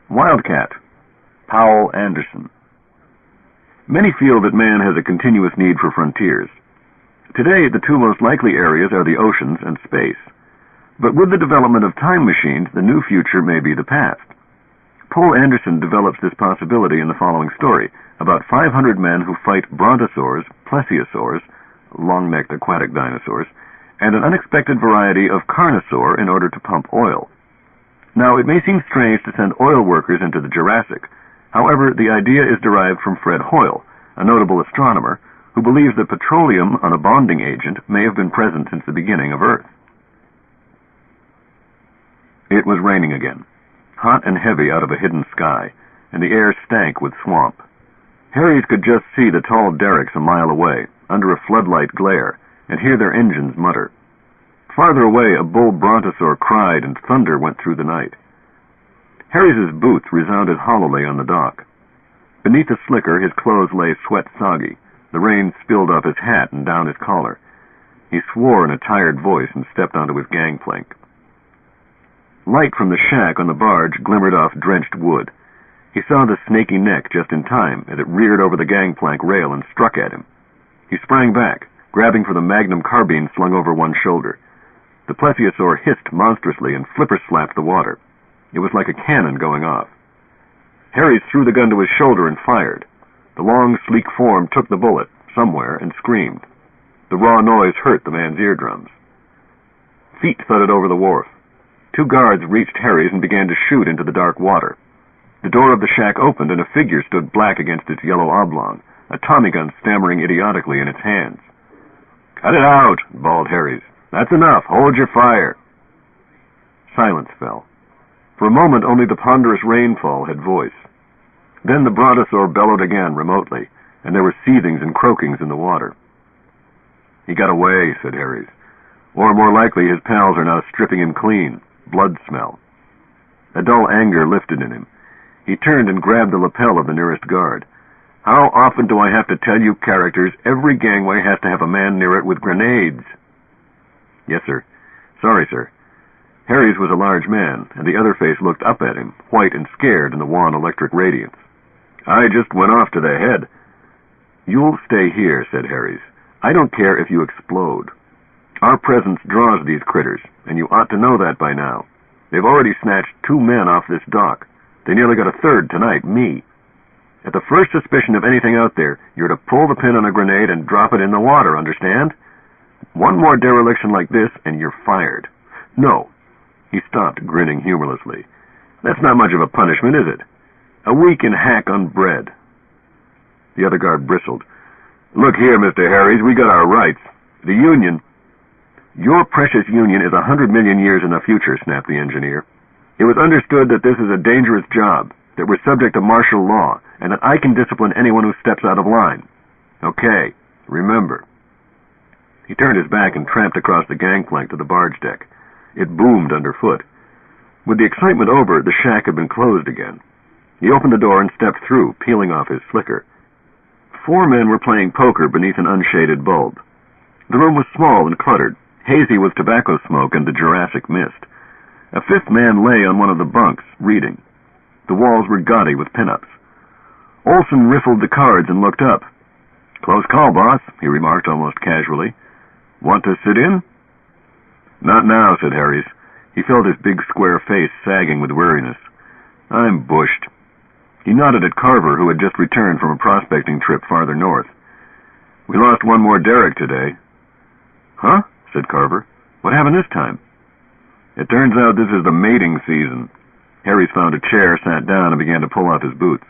Wildcat, Poul Anderson. Many feel that man has a continuous need for frontiers. Today, the two most likely areas are the oceans and space. But with the development of time machines, the new future may be the past. Poul Anderson develops this possibility in the following story about 500 men who fight brontosaurs, plesiosaurs, long-necked aquatic dinosaurs, and an unexpected variety of carnosaur in order to pump oil. Now, it may seem strange to send oil workers into the Jurassic. However, the idea is derived from Fred Hoyle, a notable astronomer, who believes that petroleum on a bonding agent may have been present since the beginning of Earth. It was raining again, hot and heavy out of a hidden sky, and the air stank with swamp. Harries could just see the tall derricks a mile away, under a floodlight glare, and hear their engines mutter. Farther away, a bull brontosaur cried and thunder went through the night. Harries's boots resounded hollowly on the dock. Beneath the slicker, his clothes lay sweat-soggy. The rain spilled off his hat and down his collar. He swore in a tired voice and stepped onto his gangplank. Light from the shack on the barge glimmered off drenched wood. He saw the snaky neck just in time as it reared over the gangplank rail and struck at him. He sprang back, grabbing for the magnum carbine slung over one shoulder. The plesiosaur hissed monstrously and flipper-slapped the water. It was like a cannon going off. Harries threw the gun to his shoulder and fired. The long, sleek form took the bullet, somewhere, and screamed. The raw noise hurt the man's eardrums. Feet thudded over the wharf. Two guards reached Harries and began to shoot into the dark water. The door of the shack opened and a figure stood black against its yellow oblong, a Tommy gun stammering idiotically in its hands. "Cut it out," bawled Harries. "That's enough. Hold your fire." Silence fell. For a moment only the ponderous rainfall had voice. Then the brontosaur bellowed again remotely, and there were seethings and croakings in the water. "He got away," said Harries. "Or more likely his pals are now stripping him clean. Blood smell." A dull anger lifted in him. He turned and grabbed the lapel of the nearest guard. "How often do I have to tell you characters every gangway has to have a man near it with grenades?" "Yes, sir. Sorry, sir." Harries was a large man, and the other face looked up at him, white and scared in the wan electric radiance. "I just went off to the head." "You'll stay here," said Harries. "I don't care if you explode. Our presence draws these critters, and you ought to know that by now. They've already snatched 2 men off this dock. They nearly got a third tonight, me. At the first suspicion of anything out there, you're to pull the pin on a grenade and drop it in the water, understand? One more dereliction like this, and you're fired. No." He stopped, grinning humorlessly. "That's not much of a punishment, is it? A week in hack on bread." The other guard bristled. "Look here, Mr. Harries, we got our rights. The Union—" "Your precious Union is 100 million years in the future," snapped the engineer. "It was understood that this is a dangerous job, that we're subject to martial law, and that I can discipline anyone who steps out of line. Okay, remember." He turned his back and tramped across the gangplank to the barge deck. It boomed underfoot. With the excitement over, the shack had been closed again. He opened the door and stepped through, peeling off his slicker. 4 men were playing poker beneath an unshaded bulb. The room was small and cluttered, hazy with tobacco smoke and the Jurassic mist. A 5th man lay on one of the bunks, reading. The walls were gaudy with pin-ups. Olson riffled the cards and looked up. "Close call, boss," he remarked almost casually. "Want to sit in?" "Not now," said Harries. He felt his big square face sagging with weariness. "I'm bushed." He nodded at Carver, who had just returned from a prospecting trip farther north. "We lost one more derrick today." "Huh?" said Carver. "What happened this time?" "It turns out this is the mating season." Harries found a chair, sat down, and began to pull off his boots.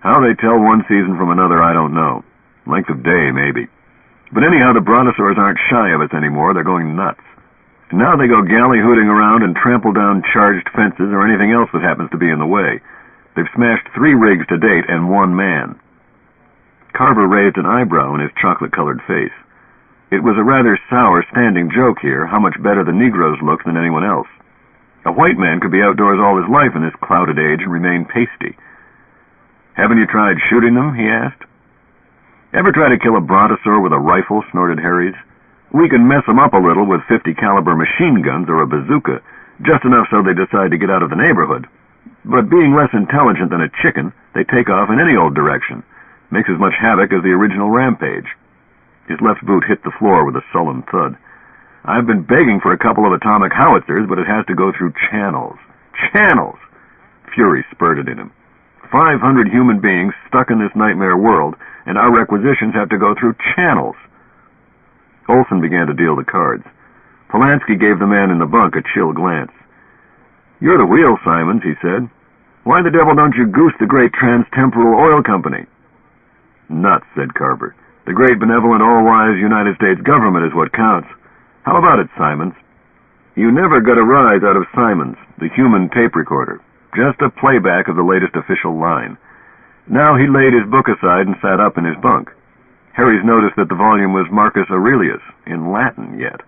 "How they tell one season from another, I don't know. Length of day, maybe. But anyhow, the brontosaurs aren't shy of us anymore. They're going nuts. And now they go galley-hooting around and trample down charged fences or anything else that happens to be in the way. They've smashed 3 rigs to date and 1 man. Carver raised an eyebrow in his chocolate-colored face. It was a rather sour standing joke here, how much better the Negroes looked than anyone else. A white man could be outdoors all his life in this clouded age and remain pasty. "Haven't you tried shooting them?" he asked. "Ever try to kill a brontosaur with a rifle?" snorted Harries. "We can mess them up a little with 50 caliber machine guns or a bazooka, just enough so they decide to get out of the neighborhood. But being less intelligent than a chicken, they take off in any old direction. Makes as much havoc as the original Rampage. His left boot hit the floor with a sullen thud. I've been begging for a couple of atomic howitzers, but it has to go through channels. Channels! Fury spurted in him. 500 human beings stuck in this nightmare world, and our requisitions have to go through channels. Olson began to deal the cards. Polanski gave the man in the bunk a chill glance. "You're the wheel, Simons," he said. "Why the devil don't you goose the great Trans-Temporal Oil Company?" "Nuts," said Carver. "The great benevolent all-wise United States government is what counts. How about it, Simons?" You never got a rise out of Simons, the human tape recorder. Just a playback of the latest official line. Now he laid his book aside and sat up in his bunk. Harry's noticed that the volume was Marcus Aurelius, in Latin yet.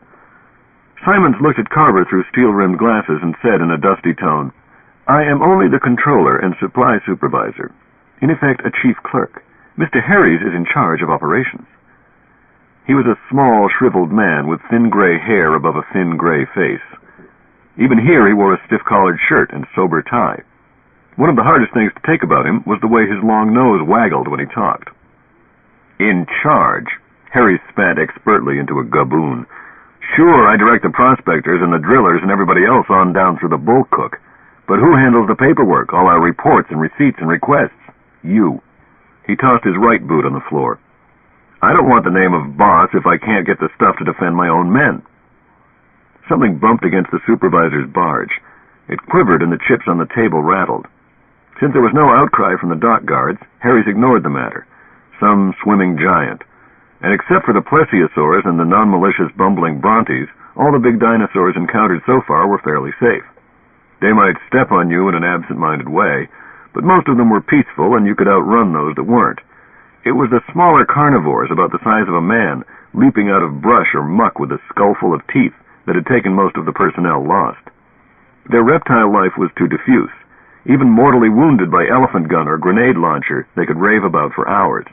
Simons looked at Carver through steel-rimmed glasses and said in a dusty tone, "I am only the controller and supply supervisor. In effect, a chief clerk. Mr. Harries is in charge of operations." He was a small, shriveled man with thin gray hair above a thin gray face. Even here he wore a stiff-collared shirt and sober tie. One of the hardest things to take about him was the way his long nose waggled when he talked. "In charge," Harry spat expertly into a gaboon. "Sure, I direct the prospectors and the drillers and everybody else on down through the bull cook. But who handles the paperwork, all our reports and receipts and requests? You." He tossed his right boot on the floor. "I don't want the name of boss if I can't get the stuff to defend my own men." Something bumped against the supervisor's barge. It quivered and the chips on the table rattled. Since there was no outcry from the dock guards, Harry's ignored the matter. Some swimming giant. And except for the plesiosaurs and the non-malicious bumbling brontes, all the big dinosaurs encountered so far were fairly safe. They might step on you in an absent-minded way, but most of them were peaceful and you could outrun those that weren't. It was the smaller carnivores, about the size of a man, leaping out of brush or muck with a skull full of teeth, that had taken most of the personnel lost. Their reptile life was too diffuse. Even mortally wounded by elephant gun or grenade launcher, they could rave about for hours.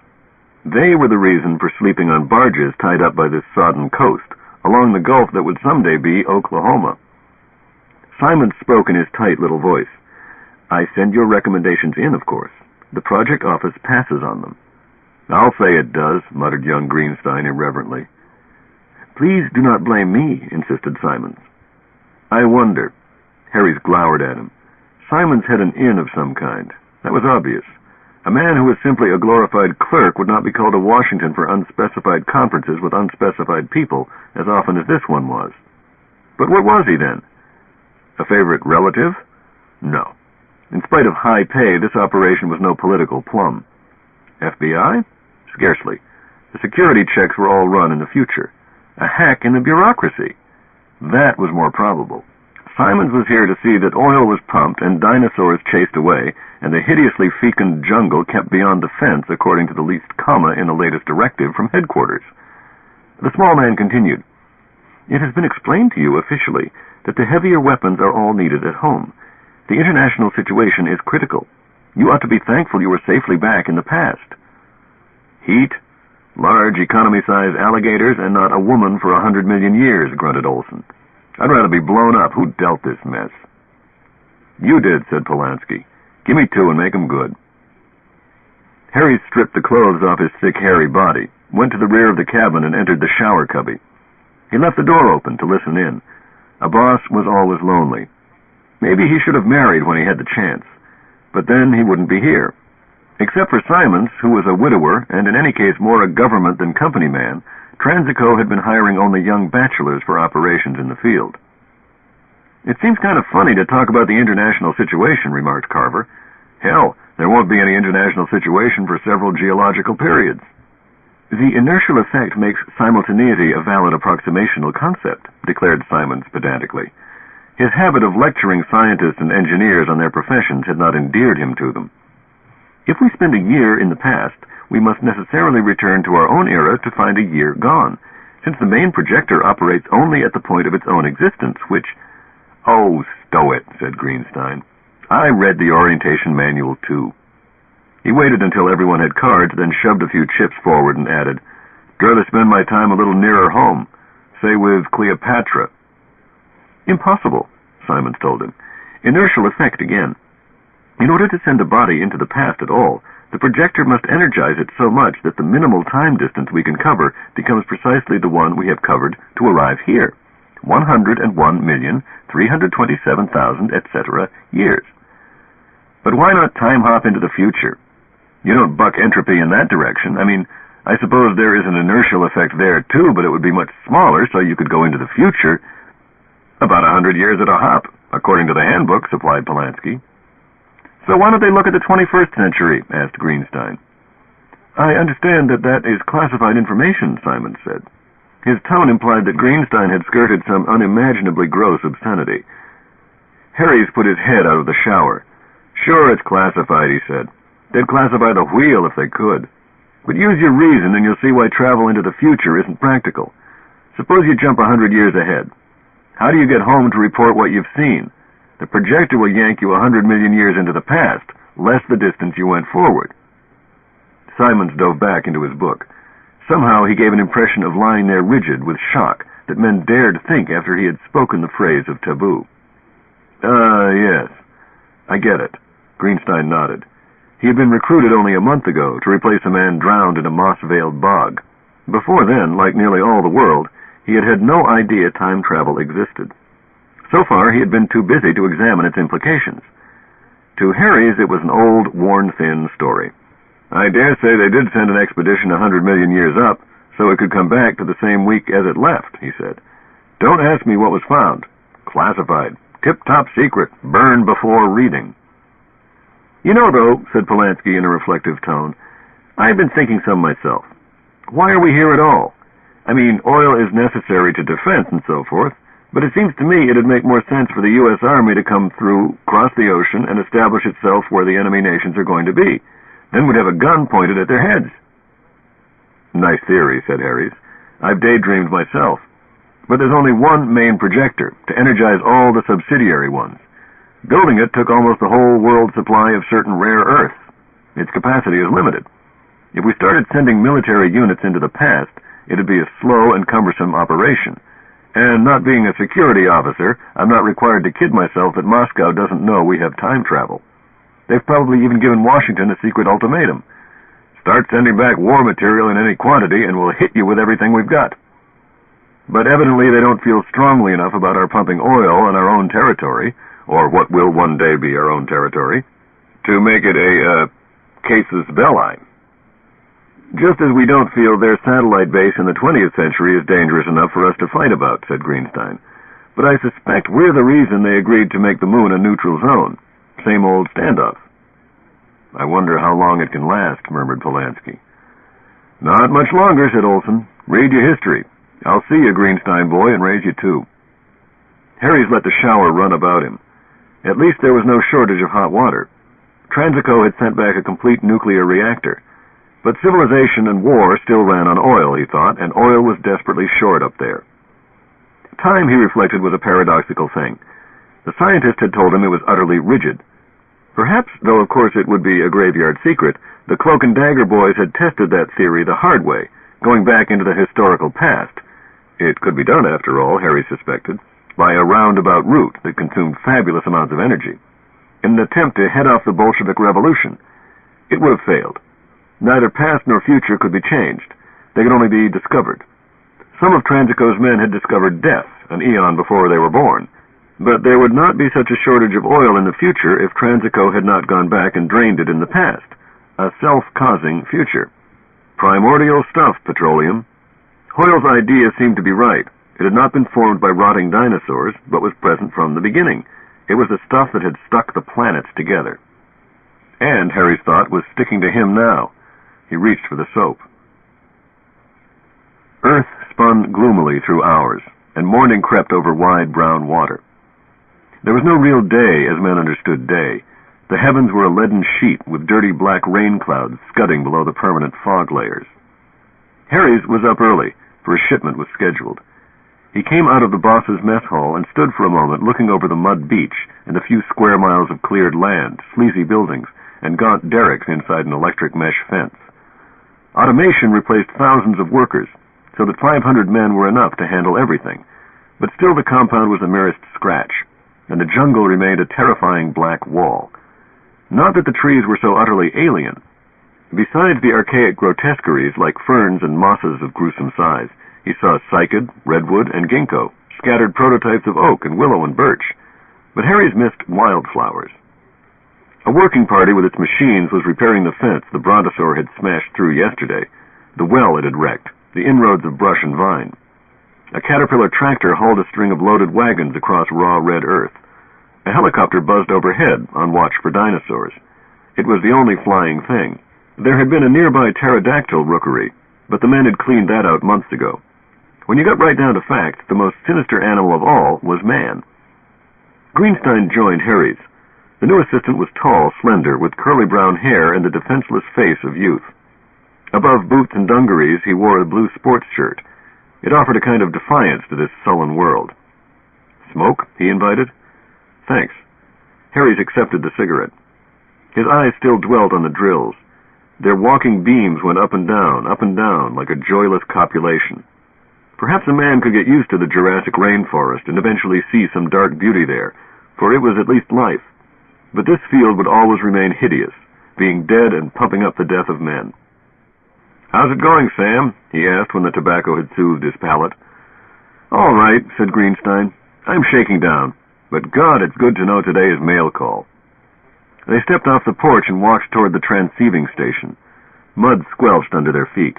They were the reason for sleeping on barges tied up by this sodden coast, along the gulf that would someday be Oklahoma. Simon spoke in his tight little voice. "I send your recommendations in, of course. The project office passes on them." "I'll say it does," muttered young Greenstein irreverently. "Please do not blame me," insisted Simons. "I wonder." Harries glowered at him. Simons had an in of some kind. That was obvious. A man who was simply a glorified clerk would not be called to Washington for unspecified conferences with unspecified people as often as this one was. But what was he then? A favorite relative? No. In spite of high pay, this operation was no political plum. FBI? Scarcely. The security checks were all run in the future. A hack in the bureaucracy? That was more probable. Simons was here to see that oil was pumped and dinosaurs chased away, and the hideously fecund jungle kept beyond the fence according to the least comma in the latest directive from headquarters. The small man continued, "It has been explained to you officially that the heavier weapons are all needed at home. The international situation is critical. You ought to be thankful you were safely back in the past." "Heat, large economy-sized alligators, and not a woman for 100 million years," grunted Olson. "I'd rather be blown up. Who dealt this mess?" "You did," said Polanski. "Give me 2 and make 'em good." Harry stripped the clothes off his thick, hairy body, went to the rear of the cabin, and entered the shower cubby. He left the door open to listen in. A boss was always lonely. Maybe he should have married when he had the chance. But then he wouldn't be here. Except for Simons, who was a widower, and in any case more a government than company man, Transico had been hiring only young bachelors for operations in the field. "It seems kind of funny to talk about the international situation," remarked Carver. "Hell, there won't be any international situation for several geological periods." "The inertial effect makes simultaneity a valid approximational concept," declared Simons pedantically. His habit of lecturing scientists and engineers on their professions had not endeared him to them. "If we spend a year in the past, we must necessarily return to our own era to find a year gone, since the main projector operates only at the point of its own existence, which—" "Oh, stow it," said Greenstein. "I read the orientation manual, too." He waited until everyone had cards, then shoved a few chips forward and added, "I'd rather spend my time a little nearer home, say with Cleopatra." "Impossible," Simons told him. "Inertial effect again." In order to send a body into the past at all, the projector must energize it so much that the minimal time distance we can cover becomes precisely the one we have covered to arrive here, 101,327,000, etc. years. But why not time hop into the future? You don't buck entropy in that direction. I mean, I suppose there is an inertial effect there too, but it would be much smaller, so you could go into the future about 100 years at a hop, according to the handbook, supplied Polanski. So why don't they look at the 21st century? Asked Greenstein. I understand that is classified information, Simon said. His tone implied that Greenstein had skirted some unimaginably gross obscenity. Harries put his head out of the shower. Sure, it's classified, he said. They'd classify the wheel if they could. But use your reason and you'll see why travel into the future isn't practical. Suppose you jump 100 years ahead. How do you get home to report what you've seen? The projector will yank you 100 million years into the past, less the distance you went forward. Simons dove back into his book. Somehow he gave an impression of lying there rigid with shock that men dared think after he had spoken the phrase of taboo. Yes. I get it. Greenstein nodded. He had been recruited only a month ago to replace a man drowned in a moss-veiled bog. Before then, like nearly all the world, he had had no idea time travel existed. So far, he had been too busy to examine its implications. To Harries, it was an old, worn-thin story. I dare say they did send an expedition 100 million years up, so it could come back to the same week as it left, he said. Don't ask me what was found. Classified. Tip-top secret. Burned before reading. You know, though, said Polanski in a reflective tone, I've been thinking some myself. Why are we here at all? I mean, oil is necessary to defense and so forth, but it seems to me it'd make more sense for the U.S. Army to come through, cross the ocean, and establish itself where the enemy nations are going to be. Then we'd have a gun pointed at their heads. Nice theory, said Harries. I've daydreamed myself. But there's only one main projector, to energize all the subsidiary ones. Building it took almost the whole world's supply of certain rare earths. Its capacity is limited. If we started sending military units into the past, it'd be a slow and cumbersome operation. And not being a security officer, I'm not required to kid myself that Moscow doesn't know we have time travel. They've probably even given Washington a secret ultimatum. Start sending back war material in any quantity and we'll hit you with everything we've got. But evidently they don't feel strongly enough about our pumping oil on our own territory, or what will one day be our own territory, to make it a casus belli. Just as we don't feel their satellite base in the 20th century is dangerous enough for us to fight about, said Greenstein. But I suspect we're the reason they agreed to make the moon a neutral zone. Same old standoff. I wonder how long it can last, murmured Polanski. Not much longer, said Olson. Read your history. I'll see you, Greenstein boy, and raise you too. Harries let the shower run about him. At least there was no shortage of hot water. Transico had sent back a complete nuclear reactor. But civilization and war still ran on oil, he thought, and oil was desperately short up there. Time, he reflected, was a paradoxical thing. The scientist had told him it was utterly rigid. Perhaps, though of course it would be a graveyard secret, the Cloak and Dagger boys had tested that theory the hard way, going back into the historical past. It could be done, after all, Harry suspected, by a roundabout route that consumed fabulous amounts of energy. In an attempt to head off the Bolshevik Revolution, it would have failed. Neither past nor future could be changed. They could only be discovered. Some of Transico's men had discovered death, an eon before they were born. But there would not be such a shortage of oil in the future if Transico had not gone back and drained it in the past. A self-causing future. Primordial stuff, petroleum. Hoyle's idea seemed to be right. It had not been formed by rotting dinosaurs, but was present from the beginning. It was the stuff that had stuck the planets together. And, Harry's thought, was sticking to him now. He reached for the soap. Earth spun gloomily through hours, and morning crept over wide brown water. There was no real day as men understood day. The heavens were a leaden sheet with dirty black rain clouds scudding below the permanent fog layers. Harry's was up early, for a shipment was scheduled. He came out of the boss's mess hall and stood for a moment looking over the mud beach and the few square miles of cleared land, sleazy buildings, and gaunt derricks inside an electric mesh fence. Automation replaced thousands of workers, so that 500 men were enough to handle everything. But still the compound was the merest scratch, and the jungle remained a terrifying black wall. Not that the trees were so utterly alien. Besides the archaic grotesqueries like ferns and mosses of gruesome size, he saw cycad, redwood, and ginkgo, scattered prototypes of oak and willow and birch. But Harry's missed wildflowers. A working party with its machines was repairing the fence the brontosaur had smashed through yesterday, the well it had wrecked, the inroads of brush and vine. A Caterpillar tractor hauled a string of loaded wagons across raw red earth. A helicopter buzzed overhead on watch for dinosaurs. It was the only flying thing. There had been a nearby pterodactyl rookery, but the men had cleaned that out months ago. When you got right down to facts, the most sinister animal of all was man. Greenstein joined Harry's. The new assistant was tall, slender, with curly brown hair and the defenseless face of youth. Above boots and dungarees, he wore a blue sports shirt. It offered a kind of defiance to this sullen world. "Smoke?" he invited. "Thanks." Harry's accepted the cigarette. His eyes still dwelt on the drills. Their walking beams went up and down, like a joyless copulation. Perhaps a man could get used to the Jurassic rainforest and eventually see some dark beauty there, for it was at least life. But this field would always remain hideous, being dead and pumping up the death of men. "How's it going, Sam?" he asked when the tobacco had soothed his palate. "All right," said Greenstein. "I'm shaking down, but God, it's good to know today is mail call." They stepped off the porch and walked toward the transceiving station. Mud squelched under their feet.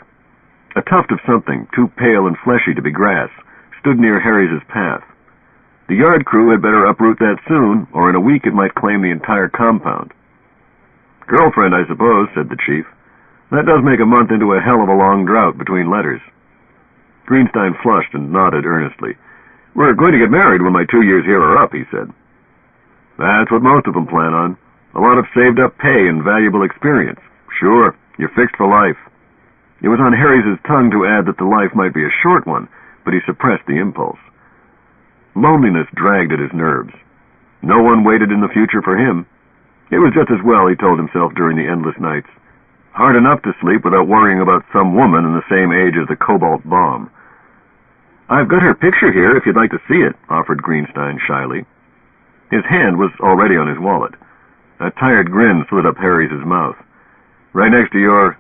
A tuft of something, too pale and fleshy to be grass, stood near Harry's path. The yard crew had better uproot that soon, or in a week it might claim the entire compound. "Girlfriend, I suppose," said the chief. "That does make a month into a hell of a long drought between letters." Greenstein flushed and nodded earnestly. "We're going to get married when my 2 years here are up," he said. "That's what most of them plan on. A lot of saved-up pay and valuable experience. Sure, you're fixed for life." It was on Harry's tongue to add that the life might be a short one, but he suppressed the impulse. Loneliness dragged at his nerves. No one waited in the future for him. It was just as well, he told himself during the endless nights. Hard enough to sleep without worrying about some woman in the same age as the cobalt bomb. "I've got her picture here, if you'd like to see it," offered Greenstein shyly. His hand was already on his wallet. A tired grin slid up Harry's mouth. "Right next to your,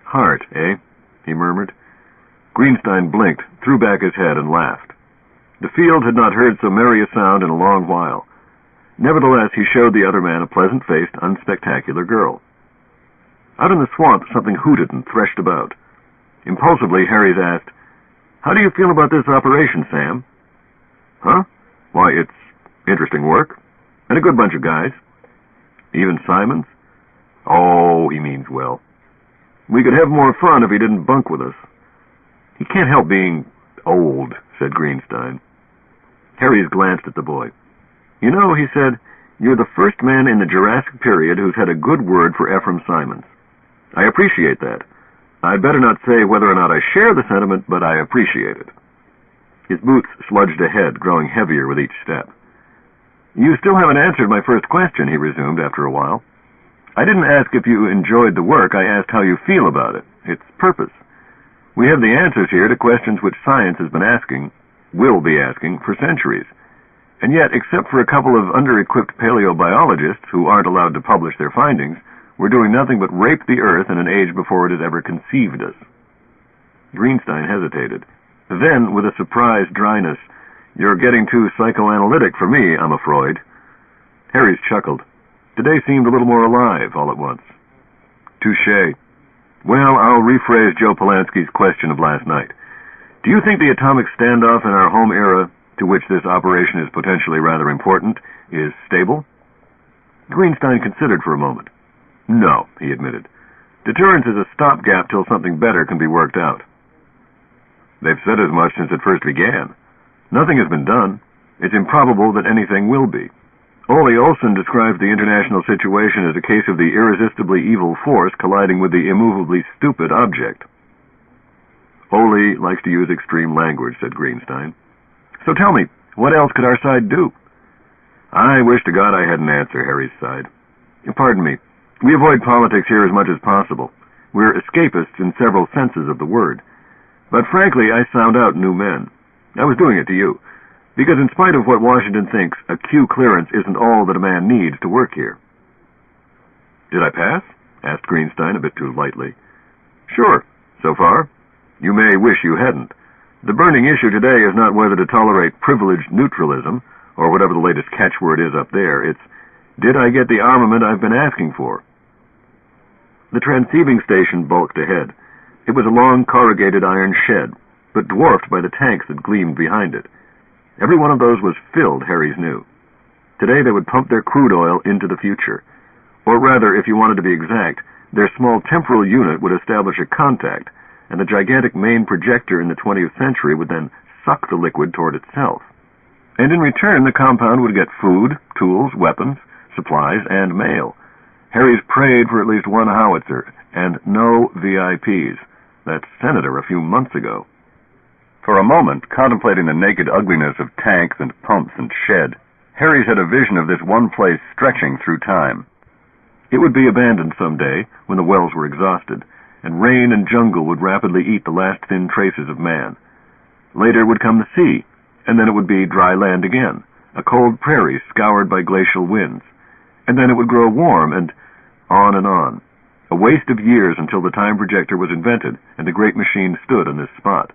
heart, eh?" he murmured. Greenstein blinked, threw back his head, and laughed. The field had not heard so merry a sound in a long while. Nevertheless, he showed the other man a pleasant-faced, unspectacular girl. Out in the swamp, something hooted and threshed about. Impulsively, Harry's asked, "How do you feel about this operation, Sam?" "Huh? Why, it's interesting work. And a good bunch of guys." "Even Simons?" "Oh, he means well. We could have more fun if he didn't bunk with us." "He can't help being old," said Greenstein. Harry's glanced at the boy. "You know," he said, "you're the first man in the Jurassic period who's had a good word for Ephraim Simons. I appreciate that. I'd better not say whether or not I share the sentiment, but I appreciate it." His boots sludged ahead, growing heavier with each step. "You still haven't answered my first question," he resumed after a while. "I didn't ask if you enjoyed the work. I asked how you feel about it, its purpose. We have the answers here to questions which science has been asking, will be asking, for centuries. And yet, except for a couple of under-equipped paleobiologists who aren't allowed to publish their findings, we're doing nothing but rape the Earth in an age before it has ever conceived us." Greenstein hesitated. Then, with a surprised dryness, "You're getting too psychoanalytic for me, I'm afraid." Harry's chuckled. Today seemed a little more alive all at once. "Touché. Well, I'll rephrase Joe Polanski's question of last night. Do you think the atomic standoff in our home era, to which this operation is potentially rather important, is stable?" Greenstein considered for a moment. "No," he admitted. "Deterrence is a stopgap till something better can be worked out." "They've said as much since it first began. Nothing has been done. It's improbable that anything will be. Ole Olson describes the international situation as a case of the irresistibly evil force colliding with the immovably stupid object." "Ole likes to use extreme language," said Greenstein. "So tell me, what else could our side do?" "I wish to God I had an answer," Harry sighed. "Pardon me. We avoid politics here as much as possible. We're escapists in several senses of the word. But frankly, I sound out new men. I was doing it to you. Because in spite of what Washington thinks, a Q clearance isn't all that a man needs to work here." "Did I pass?" asked Greenstein a bit too lightly. "Sure, so far. You may wish you hadn't. The burning issue today is not whether to tolerate privileged neutralism, or whatever the latest catchword is up there. It's, did I get the armament I've been asking for?" The transceiving station bulked ahead. It was a long corrugated iron shed, but dwarfed by the tanks that gleamed behind it. Every one of those was filled, Harries knew. Today they would pump their crude oil into the future. Or rather, if you wanted to be exact, their small temporal unit would establish a contact, and the gigantic main projector in the 20th century would then suck the liquid toward itself. And in return, the compound would get food, tools, weapons, supplies, and mail. Harries prayed for at least one howitzer, and no VIPs. That senator a few months ago. For a moment, contemplating the naked ugliness of tanks and pumps and shed, Harries had a vision of this one place stretching through time. It would be abandoned someday, when the wells were exhausted, and rain and jungle would rapidly eat the last thin traces of man. Later would come the sea, and then it would be dry land again, a cold prairie scoured by glacial winds. And then it would grow warm, and on and on. A waste of years until the time projector was invented, and the great machine stood on this spot.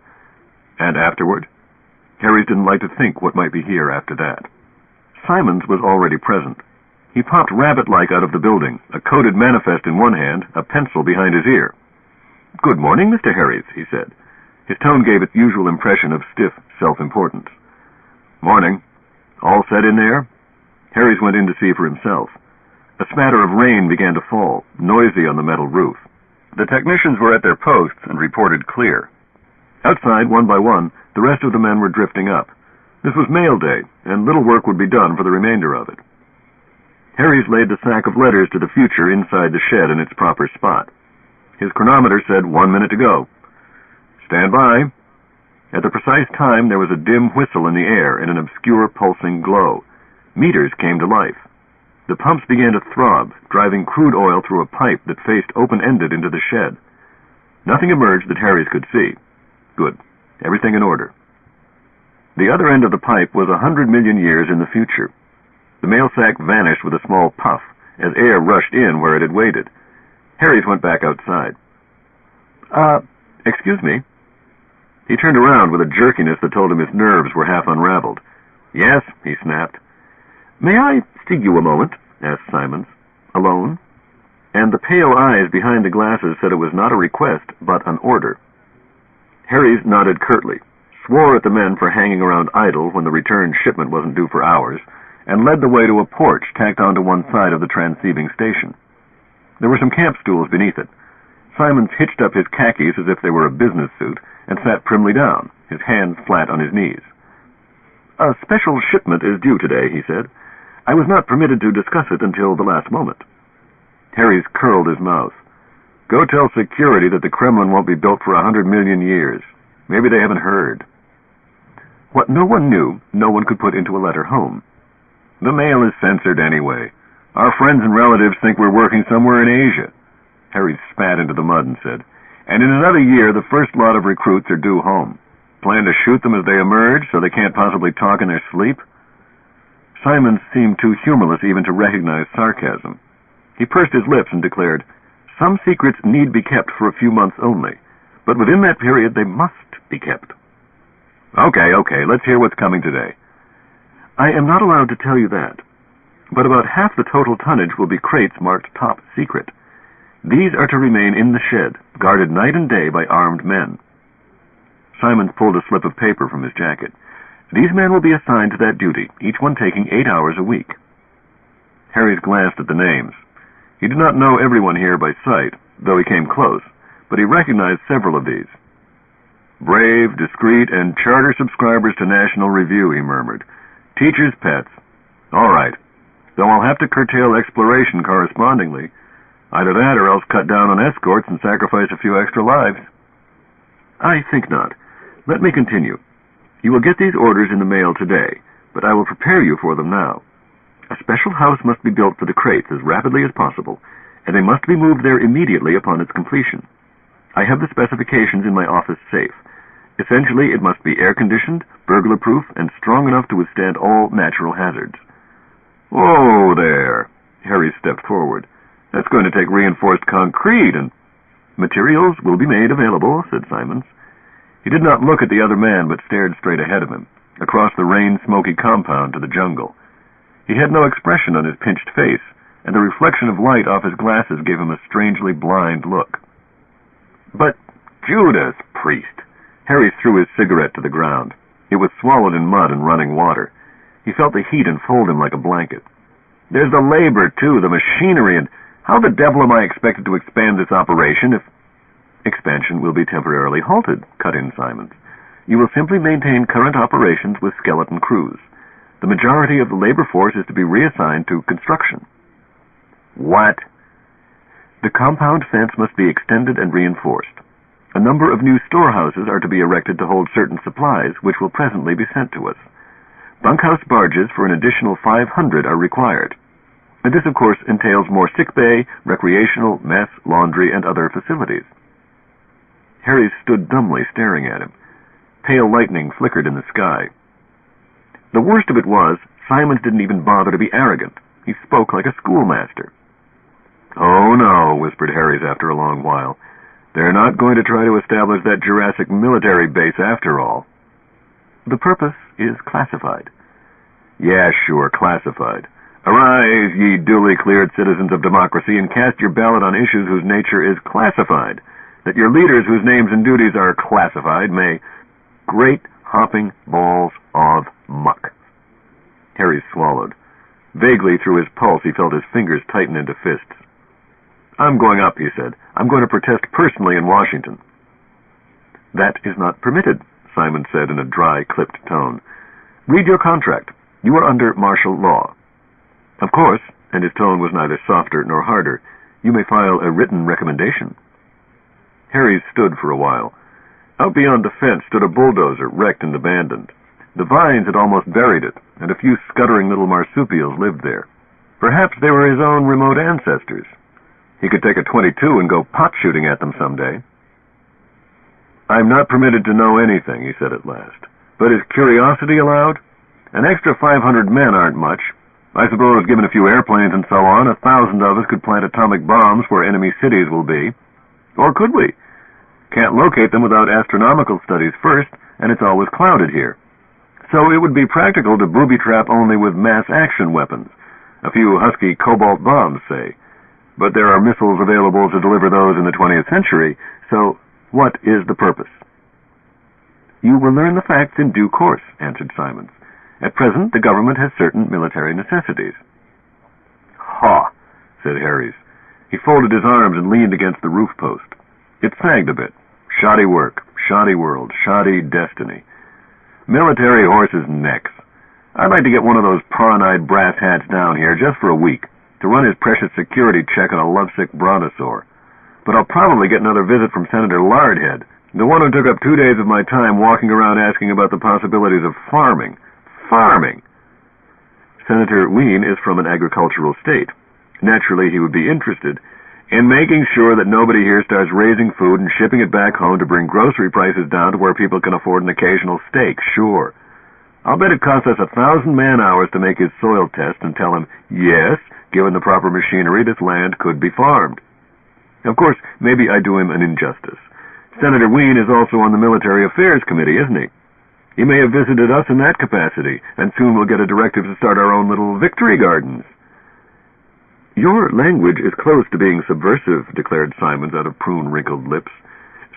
And afterward? Harries didn't like to think what might be here after that. Simons was already present. He popped rabbit-like out of the building, a coded manifest in one hand, a pencil behind his ear. "Good morning, Mr. Harries," he said. His tone gave its usual impression of stiff self-importance. "Morning. All set in there?" Harries went in to see for himself. A spatter of rain began to fall, noisy on the metal roof. The technicians were at their posts and reported clear. Outside, one by one, the rest of the men were drifting up. This was mail day, and little work would be done for the remainder of it. Harries laid the sack of letters to the future inside the shed in its proper spot. His chronometer said 1 minute to go. "Stand by." At the precise time, there was a dim whistle in the air and an obscure pulsing glow. Meters came to life. The pumps began to throb, driving crude oil through a pipe that faced open-ended into the shed. Nothing emerged that Harries could see. Good. Everything in order. The other end of the pipe was 100 million years in the future. The mail sack vanished with a small puff as air rushed in where it had waited. Harries went back outside. Excuse me." He turned around with a jerkiness that told him his nerves were half unraveled. "Yes," he snapped. "May I see you a moment?" asked Simons. "Alone?" And the pale eyes behind the glasses said it was not a request, but an order. Harries nodded curtly, swore at the men for hanging around idle when the return shipment wasn't due for hours, and led the way to a porch tacked onto one side of the transceiving station. There were some camp stools beneath it. Simons hitched up his khakis as if they were a business suit and sat primly down, his hands flat on his knees. "A special shipment is due today," he said. "I was not permitted to discuss it until the last moment." Harries curled his mouth. "Go tell security that the Kremlin won't be built for 100 million years. Maybe they haven't heard." What no one knew, no one could put into a letter home. "The mail is censored anyway. Our friends and relatives think we're working somewhere in Asia." Harry spat into the mud and said, "And in another year, the first lot of recruits are due home. Plan to shoot them as they emerge so they can't possibly talk in their sleep?" Simons seemed too humorless even to recognize sarcasm. He pursed his lips and declared, "Some secrets need be kept for a few months only, but within that period they must be kept." Okay, let's hear what's coming today." "I am not allowed to tell you that, but about half the total tonnage will be crates marked top secret. These are to remain in the shed, guarded night and day by armed men." Simons pulled a slip of paper from his jacket. "These men will be assigned to that duty, each one taking 8 hours a week." Harries glanced at the names. He did not know everyone here by sight, though he came close, but he recognized several of these. "Brave, discreet, and charter subscribers to National Review," he murmured. "Teachers' pets. All right. Though I'll have to curtail exploration correspondingly. Either that or else cut down on escorts and sacrifice a few extra lives." "I think not. Let me continue. You will get these orders in the mail today, but I will prepare you for them now. A special house must be built for the crates as rapidly as possible, and they must be moved there immediately upon its completion. I have the specifications in my office safe. Essentially, it must be air-conditioned, burglar-proof, and strong enough to withstand all natural hazards." "Whoa there!" Harry stepped forward. That's going to take reinforced concrete, and materials will be made available, said Simons. He did not look at the other man, but stared straight ahead of him, across the rain-smoky compound to the jungle. He had no expression on his pinched face, and the reflection of light off his glasses gave him a strangely blind look. But Judas Priest! Harry threw his cigarette to the ground. It was swallowed in mud and running water. He felt the heat enfold him like a blanket. There's the labor, too, the machinery, and how the devil am I expected to expand this operation if... Expansion will be temporarily halted, cut in Simons. You will simply maintain current operations with skeleton crews. The majority of the labor force is to be reassigned to construction. What? The compound fence must be extended and reinforced. A number of new storehouses are to be erected to hold certain supplies, which will presently be sent to us. Bunkhouse barges for an additional 500 are required. And this, of course, entails more sick bay, recreational, mess, laundry, and other facilities. Harry stood dumbly staring at him. Pale lightning flickered in the sky. The worst of it was, Simons didn't even bother to be arrogant. He spoke like a schoolmaster. Oh, no, whispered Harry's after a long while. They're not going to try to establish that Jurassic military base after all. The purpose is classified. Yeah, sure, classified. Arise, ye duly cleared citizens of democracy, and cast your ballot on issues whose nature is classified, that your leaders whose names and duties are classified may... Great hopping balls of muck. Harry swallowed. Vaguely through his pulse he felt his fingers tighten into fists. I'm going up, he said. I'm going to protest personally in Washington. That is not permitted, Simon said in a dry, clipped tone. Read your contract. You are under martial law. Of course, and his tone was neither softer nor harder, you may file a written recommendation. Harry stood for a while. Out beyond the fence stood a bulldozer, wrecked and abandoned. The vines had almost buried it, and a few scuttering little marsupials lived there. Perhaps they were his own remote ancestors. He could take a .22 and go pot-shooting at them someday. I'm not permitted to know anything, he said at last. But is curiosity allowed? An extra 500 men aren't much. I suppose, given a few airplanes and so on, 1,000 of us could plant atomic bombs where enemy cities will be. Or could we? Can't locate them without astronomical studies first, and it's always clouded here. So it would be practical to booby-trap only with mass-action weapons. A few husky cobalt bombs, say. But there are missiles available to deliver those in the 20th century, so what is the purpose? You will learn the facts in due course, answered Simons. At present, the government has certain military necessities. Ha, said Harries. He folded his arms and leaned against the roof post. It sagged a bit. Shoddy work, shoddy world, shoddy destiny. Military horses' necks. I'd like to get one of those prawn-eyed brass hats down here just for a week, to run his precious security check on a lovesick brontosaur. But I'll probably get another visit from Senator Lardhead, the one who took up 2 days of my time walking around asking about the possibilities of farming. Farming! Senator Wien is from an agricultural state. Naturally, he would be interested in making sure that nobody here starts raising food and shipping it back home to bring grocery prices down to where people can afford an occasional steak, sure. I'll bet it costs us 1,000 man-hours to make his soil test and tell him, yes, given the proper machinery, this land could be farmed. Of course, maybe I do him an injustice. Senator Wien is also on the Military Affairs Committee, isn't he? He may have visited us in that capacity, and soon we'll get a directive to start our own little victory gardens. Your language is close to being subversive, declared Simons out of prune-wrinkled lips.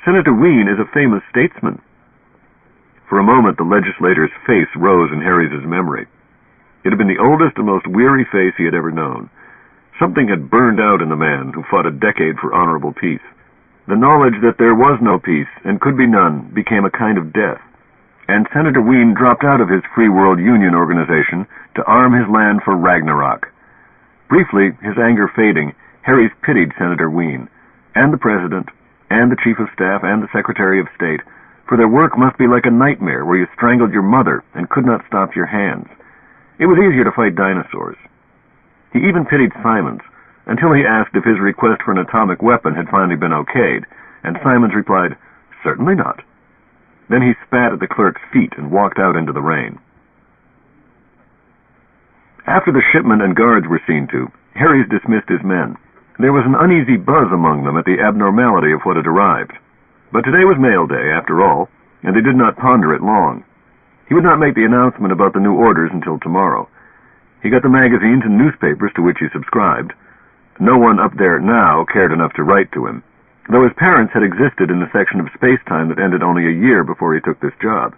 Senator Wien is a famous statesman. For a moment, the legislator's face rose in Harry's memory. It had been the oldest and most weary face he had ever known. Something had burned out in the man who fought a decade for honorable peace. The knowledge that there was no peace, and could be none, became a kind of death. And Senator Wien dropped out of his Free World Union organization to arm his land for Ragnarok. Briefly, his anger fading, Harries pitied Senator Wien, and the President, and the Chief of Staff, and the Secretary of State, for their work must be like a nightmare where you strangled your mother and could not stop your hands. It was easier to fight dinosaurs. He even pitied Simons, until he asked if his request for an atomic weapon had finally been okayed, and Simons replied, certainly not. Then he spat at the clerk's feet and walked out into the rain. After the shipment and guards were seen to, Harries dismissed his men. There was an uneasy buzz among them at the abnormality of what had arrived. But today was mail day, after all, and they did not ponder it long. He would not make the announcement about the new orders until tomorrow. He got the magazines and newspapers to which he subscribed. No one up there now cared enough to write to him, though his parents had existed in the section of space-time that ended only a year before he took this job,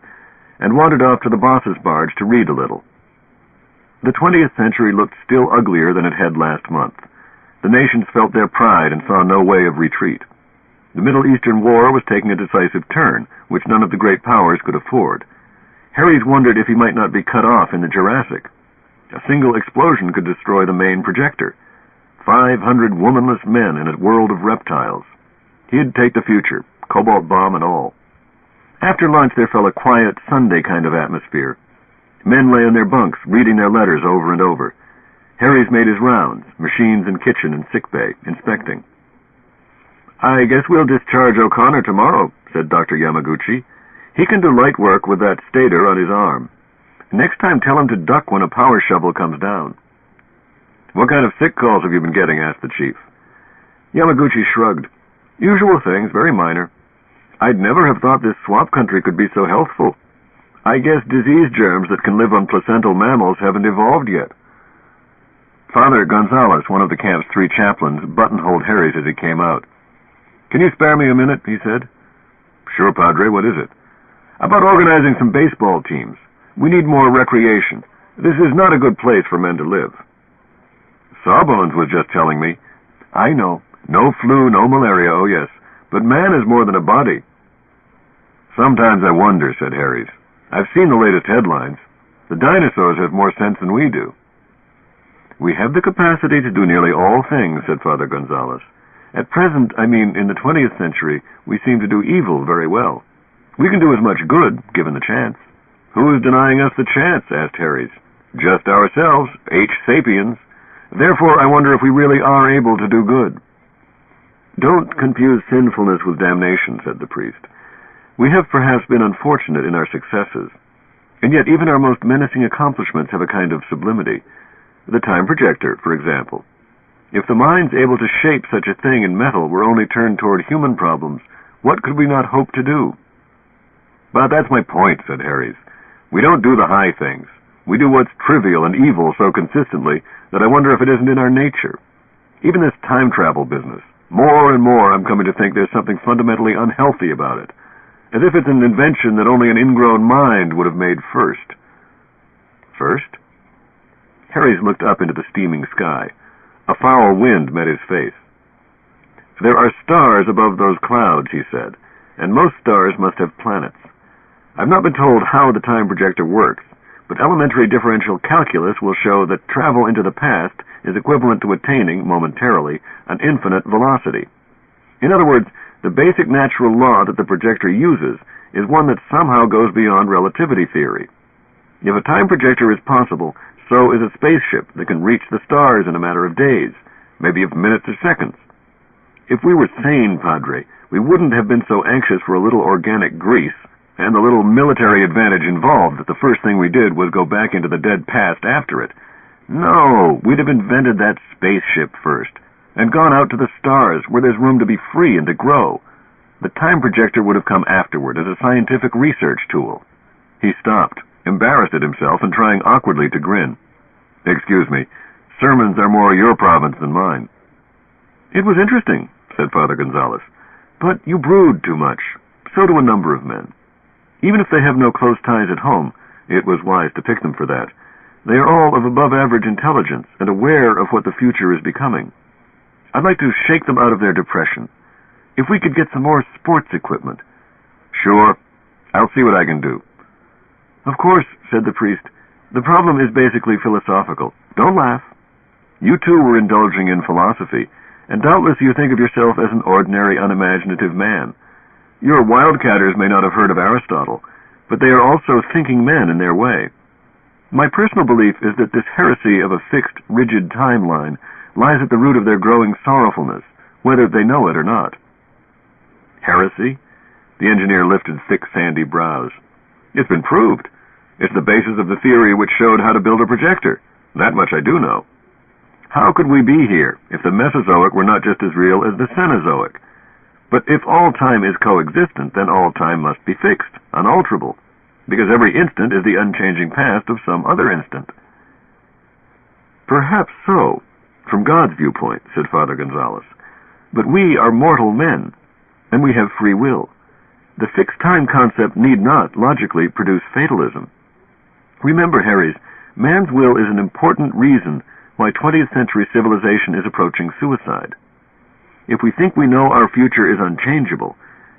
and wandered off to the boss's barge to read a little. The 20th century looked still uglier than it had last month. The nations felt their pride and saw no way of retreat. The Middle Eastern War was taking a decisive turn, which none of the great powers could afford. Harries wondered if he might not be cut off in the Jurassic. A single explosion could destroy the main projector. 500 womanless men in a world of reptiles. He'd take the future, cobalt bomb and all. After lunch there fell a quiet, Sunday kind of atmosphere. Men lay in their bunks, reading their letters over and over. Harries made his rounds, machines and kitchen and sick bay, inspecting. "I guess we'll discharge O'Connor tomorrow," said Dr. Yamaguchi. "He can do light work with that stator on his arm. Next time tell him to duck when a power shovel comes down." "What kind of sick calls have you been getting?" asked the chief. Yamaguchi shrugged. "Usual things, very minor. I'd never have thought this swamp country could be so healthful. I guess disease germs that can live on placental mammals haven't evolved yet." Father Gonzalez, one of the camp's 3 chaplains, buttonholed Harries as he came out. "Can you spare me a minute?" he said. "Sure, Padre. What is it?" "About organizing some baseball teams. We need more recreation. This is not a good place for men to live." "Sawbones was just telling me." "I know. No flu, no malaria, oh yes. But man is more than a body." "Sometimes I wonder," said Harries. "I've seen the latest headlines. The dinosaurs have more sense than we do." "We have the capacity to do nearly all things," said Father Gonzalez. "At present, I mean in the 20th century, we seem to do evil very well. We can do as much good, given the chance." "Who is denying us the chance?" asked Harries. "Just ourselves, H. sapiens. Therefore I wonder if we really are able to do good." "Don't confuse sinfulness with damnation," said the priest. "We have perhaps been unfortunate in our successes, and yet even our most menacing accomplishments have a kind of sublimity. The time projector, for example. If the minds able to shape such a thing in metal were only turned toward human problems, what could we not hope to do?" "But that's my point," said Harries. "We don't do the high things. We do what's trivial and evil so consistently that I wonder if it isn't in our nature. Even this time travel business. More and more I'm coming to think there's something fundamentally unhealthy about it, as if it's an invention that only an ingrown mind would have made first." "First?" Harries looked up into the steaming sky. A foul wind met his face. "There are stars above those clouds," he said, "and most stars must have planets. I've not been told how the time projector works, but elementary differential calculus will show that travel into the past is equivalent to attaining, momentarily, an infinite velocity. In other words, the basic natural law that the projector uses is one that somehow goes beyond relativity theory. If a time projector is possible, so is a spaceship that can reach the stars in a matter of days, maybe of minutes or seconds. If we were sane, Padre, we wouldn't have been so anxious for a little organic grease and the little military advantage involved that the first thing we did was go back into the dead past after it. No, we'd have invented that spaceship first, and gone out to the stars where there's room to be free and to grow. The time projector would have come afterward as a scientific research tool." He stopped, embarrassed at himself and trying awkwardly to grin. "Excuse me, sermons are more your province than mine." "It was interesting," said Father Gonzalez, "but you brood too much. So do a number of men. Even if they have no close ties at home, it was wise to pick them for that. They are all of above-average intelligence and aware of what the future is becoming. I'd like to shake them out of their depression. If we could get some more sports equipment." "Sure. I'll see what I can do." "Of course," said the priest, "the problem is basically philosophical. Don't laugh. You too were indulging in philosophy, and doubtless you think of yourself as an ordinary, unimaginative man. Your wildcatters may not have heard of Aristotle, but they are also thinking men in their way. My personal belief is that this heresy of a fixed, rigid timeline lies at the root of their growing sorrowfulness, whether they know it or not." "Heresy?" The engineer lifted thick, sandy brows. "It's been proved. It's the basis of the theory which showed how to build a projector. That much I do know." How could we be here if the Mesozoic were not just as real as the Cenozoic? But if all time is coexistent, then all time must be fixed, unalterable, because every instant is the unchanging past of some other instant. Perhaps so, from God's viewpoint, said Father Gonzalez. But we are mortal men, and we have free will. The fixed time concept need not, logically, produce fatalism. Remember, Harries, man's will is an important reason why 20th century civilization is approaching suicide. If we think we know our future is unchangeable,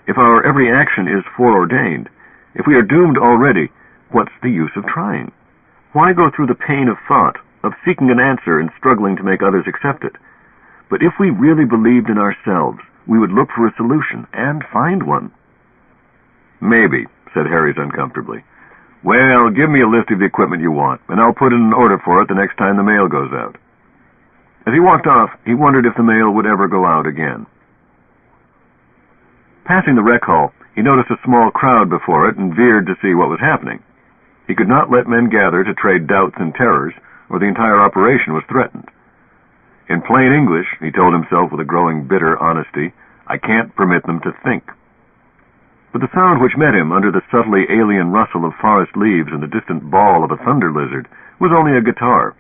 if our every action is foreordained, if we are doomed already, what's the use of trying? Why go through the pain of thought, of seeking an answer and struggling to make others accept it? But if we really believed in ourselves, we would look for a solution and find one. Maybe, said Harries uncomfortably. Well, give me a list of the equipment you want, and I'll put in an order for it the next time the mail goes out. As he walked off, he wondered if the mail would ever go out again. Passing the rec hall, he noticed a small crowd before it and veered to see what was happening. He could not let men gather to trade doubts and terrors, or the entire operation was threatened. In plain English, he told himself with a growing bitter honesty, I can't permit them to think. But the sound which met him under the subtly alien rustle of forest leaves and the distant bawl of a thunder lizard was only a guitar.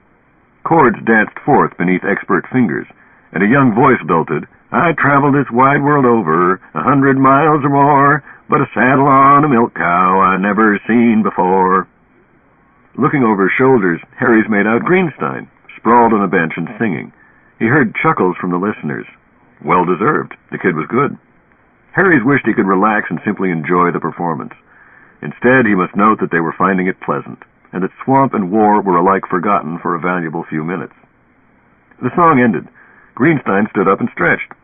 Chords danced forth beneath expert fingers, and a young voice belted, I traveled this wide world over, 100 miles or more, but a saddle on a milk cow I never seen before. Looking over his shoulders, Harries made out Greenstein, sprawled on a bench and singing. He heard chuckles from the listeners. Well deserved. The kid was good. Harries wished he could relax and simply enjoy the performance. Instead, he must note that they were finding it pleasant, and that swamp and war were alike forgotten for a valuable few minutes. The song ended. Greenstein stood up and stretched.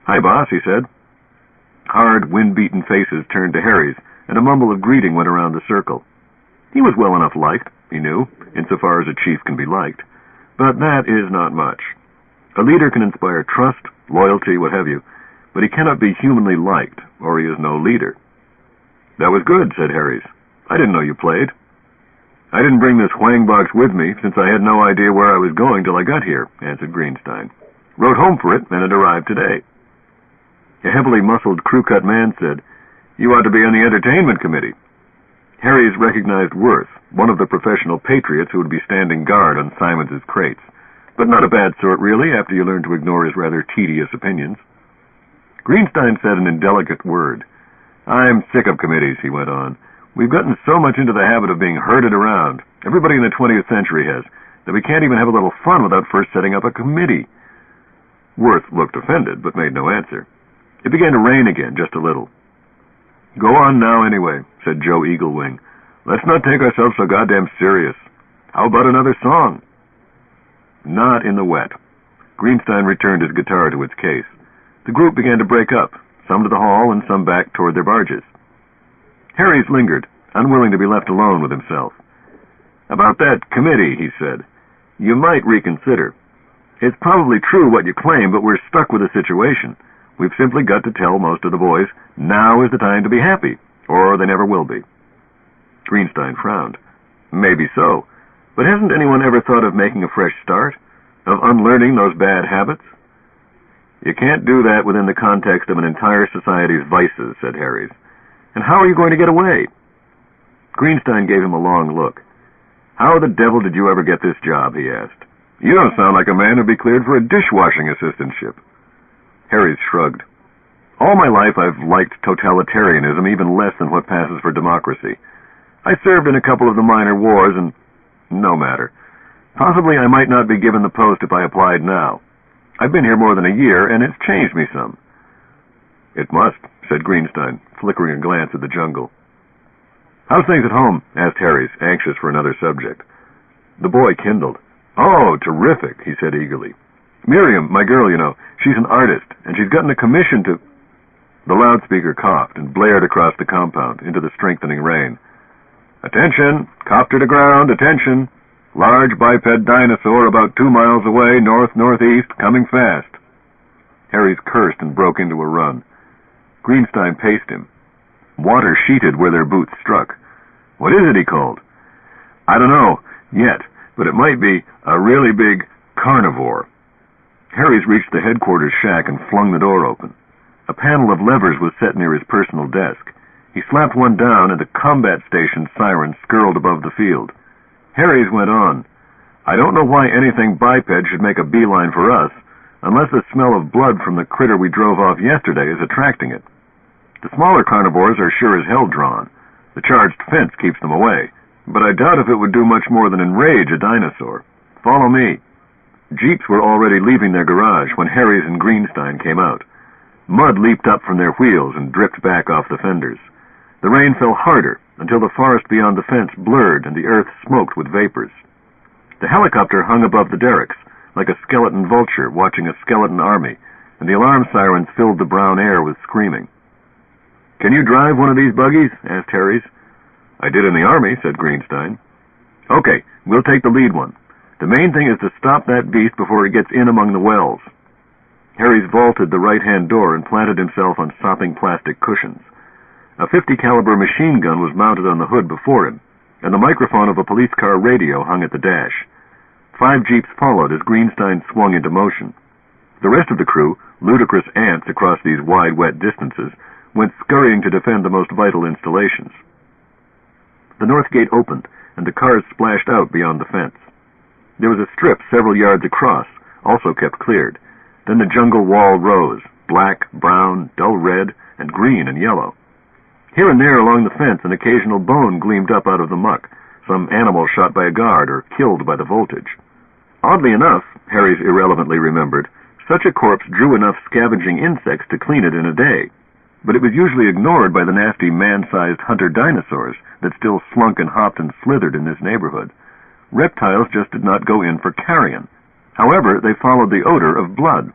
Hi, boss, he said. Hard, wind-beaten faces turned to Harries, and a mumble of greeting went around the circle. He was well enough liked, he knew, insofar as a chief can be liked, but that is not much. A leader can inspire trust, loyalty, what have you, but he cannot be humanly liked, or he is no leader. That was good, said Harries. I didn't know you played. I didn't bring this whang box with me, since I had no idea where I was going till I got here, answered Greenstein. Wrote home for it, and it arrived today. A heavily muscled, crew-cut man said, You ought to be on the entertainment committee. Harries recognized Worth, one of the professional patriots who would be standing guard on Simons's crates, but not a bad sort, really, after you learn to ignore his rather tedious opinions. Greenstein said an indelicate word. I'm sick of committees, he went on. We've gotten so much into the habit of being herded around, everybody in the 20th century has, that we can't even have a little fun without first setting up a committee. Worth looked offended, but made no answer. It began to rain again, just a little. Go on now, anyway, said Joe Eaglewing. Let's not take ourselves so goddamn serious. How about another song? Not in the wet. Greenstein returned his guitar to its case. The group began to break up, some to the hall and some back toward their barges. Harries lingered, unwilling to be left alone with himself. About that committee, he said, you might reconsider. It's probably true what you claim, but we're stuck with the situation. We've simply got to tell most of the boys, now is the time to be happy, or they never will be. Greenstein frowned. Maybe so, but hasn't anyone ever thought of making a fresh start? Of unlearning those bad habits? You can't do that within the context of an entire society's vices, said Harries. And how are you going to get away? Greenstein gave him a long look. How the devil did you ever get this job, he asked. You don't sound like a man who'd be cleared for a dishwashing assistantship. Harries shrugged. All my life I've liked totalitarianism even less than what passes for democracy. I served in a couple of the minor wars and... no matter. Possibly I might not be given the post if I applied now. I've been here more than a year, and it's changed me some. It must, said Greenstein, flickering a glance at the jungle. How's things at home? Asked Harries, anxious for another subject. The boy kindled. Oh, terrific, he said eagerly. Miriam, my girl, you know, she's an artist, and she's gotten a commission to... The loudspeaker coughed and blared across the compound into the strengthening rain. Attention! Copter to ground, attention! Large biped dinosaur about 2 miles away, north-northeast, coming fast. Harries cursed and broke into a run. Greenstein paced him. Water sheeted where their boots struck. What is it, he called. I don't know, yet, but it might be a really big Carnivore. Harry's reached the headquarters shack and flung the door open. A panel of levers was set near his personal desk. He slapped one down, and the combat station siren skirled above the field. Harry's went on. I don't know why anything biped should make a beeline for us, unless the smell of blood from the critter we drove off yesterday is attracting it. The smaller carnivores are sure as hell drawn. The charged fence keeps them away, but I doubt if it would do much more than enrage a dinosaur. Follow me. Jeeps were already leaving their garage when Harry's and Greenstein came out. Mud leaped up from their wheels and dripped back off the fenders. The rain fell harder until the forest beyond the fence blurred and the earth smoked with vapors. The helicopter hung above the derricks, like a skeleton vulture watching a skeleton army, and the alarm sirens filled the brown air with screaming. "Can you drive one of these buggies?" asked Harry's. "I did in the Army," said Greenstein. "Okay, we'll take the lead one. The main thing is to stop that beast before it gets in among the wells." Harry's vaulted the right-hand door and planted himself on sopping plastic cushions. A .50 caliber machine gun was mounted on the hood before him, and the microphone of a police car radio hung at the dash. 5 jeeps followed as Greenstein swung into motion. The rest of the crew, ludicrous ants across these wide, wet distances, went scurrying to defend the most vital installations. The north gate opened, and the cars splashed out beyond the fence. There was a strip several yards across, also kept cleared. Then the jungle wall rose, black, brown, dull red, and green and yellow. Here and there along the fence an occasional bone gleamed up out of the muck, some animal shot by a guard or killed by the voltage. Oddly enough, Harry's irrelevantly remembered, such a corpse drew enough scavenging insects to clean it in a day, but it was usually ignored by the nasty man-sized hunter dinosaurs that still slunk and hopped and slithered in this neighborhood. Reptiles just did not go in for carrion. However, they followed the odor of blood.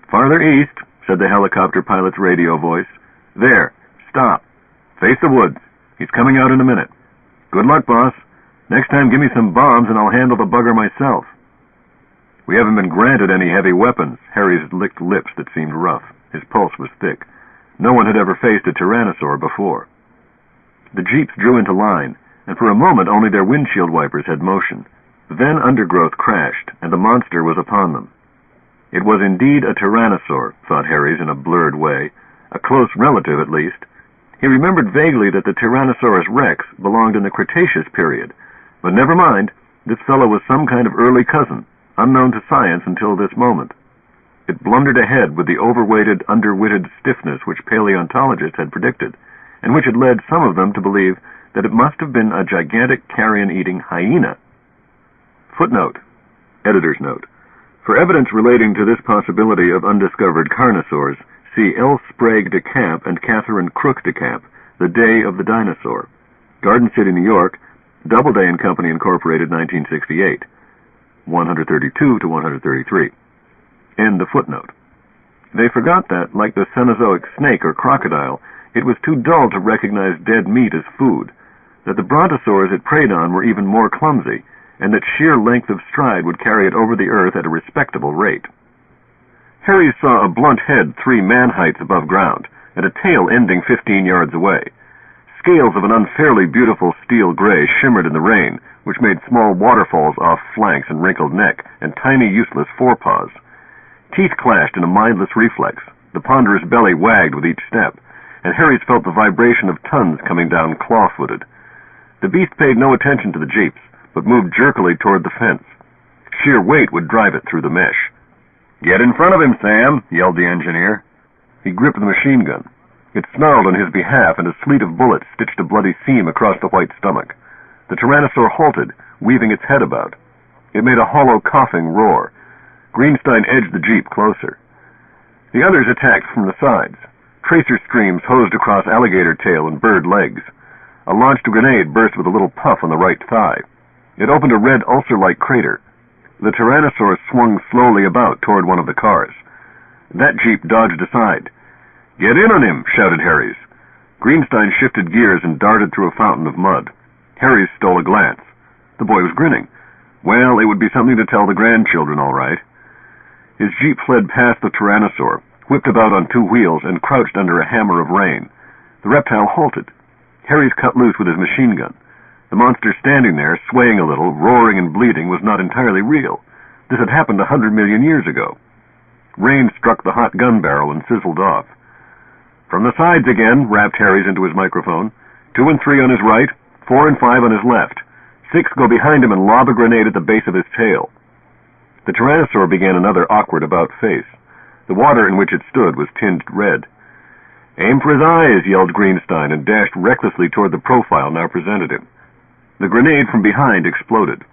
"Farther east," said the helicopter pilot's radio voice. "There. Stop. Face the woods. He's coming out in a minute. Good luck, boss. Next time give me some bombs and I'll handle the bugger myself." "We haven't been granted any heavy weapons." Harry's licked lips that seemed rough. His pulse was thick. No one had ever faced a tyrannosaur before. The jeeps drew into line, and for a moment only their windshield wipers had motion. Then undergrowth crashed, and the monster was upon them. It was indeed a tyrannosaur, thought Harry's in a blurred way, a close relative at least. He remembered vaguely that the Tyrannosaurus rex belonged in the Cretaceous period, but never mind, this fellow was some kind of early cousin, unknown to science until this moment. It blundered ahead with the overweighted, underwitted stiffness which paleontologists had predicted, and which had led some of them to believe that it must have been a gigantic carrion-eating hyena. Footnote. Editor's note. For evidence relating to this possibility of undiscovered carnosaurs, see L. Sprague de Camp and Catherine Crook de Camp, The Day of the Dinosaur. Garden City, New York, Doubleday and Company, Incorporated, 1968. 132 to 133. End the footnote. They forgot that, like the Cenozoic snake or crocodile, it was too dull to recognize dead meat as food, that the brontosaurs it preyed on were even more clumsy, and that sheer length of stride would carry it over the earth at a respectable rate. Harry saw a blunt head 3 man-heights above ground, and a tail ending 15 yards away. Scales of an unfairly beautiful steel gray shimmered in the rain, which made small waterfalls off flanks and wrinkled neck, and tiny useless forepaws. Teeth clashed in a mindless reflex. The ponderous belly wagged with each step, and Harry's felt the vibration of tons coming down claw-footed. The beast paid no attention to the jeeps, but moved jerkily toward the fence. Sheer weight would drive it through the mesh. "Get in front of him, Sam," yelled the engineer. He gripped the machine gun. It snarled on his behalf, and a sleet of bullets stitched a bloody seam across the white stomach. The tyrannosaur halted, weaving its head about. It made a hollow coughing roar. Greenstein edged the jeep closer. The others attacked from the sides. Tracer streams hosed across alligator tail and bird legs. A launched grenade burst with a little puff on the right thigh. It opened a red ulcer-like crater. The Tyrannosaurus swung slowly about toward one of the cars. That jeep dodged aside. "Get in on him," shouted Harry's. Greenstein shifted gears and darted through a fountain of mud. Harry's stole a glance. The boy was grinning. Well, it would be something to tell the grandchildren, all right. His jeep fled past the Tyrannosaur, whipped about on 2 wheels, and crouched under a hammer of rain. The reptile halted. Harry's cut loose with his machine gun. The monster standing there, swaying a little, roaring and bleeding, was not entirely real. This had happened 100 million years ago. Rain struck the hot gun barrel and sizzled off. From the sides again, rapped Harries into his microphone. 2 and 3 on his right, 4 and 5 on his left. 6 go behind him and lob a grenade at the base of his tail. The Tyrannosaur began another awkward about-face. The water in which it stood was tinged red. Aim for his eyes, yelled Greenstein, and dashed recklessly toward the profile now presented him. The grenade from behind exploded.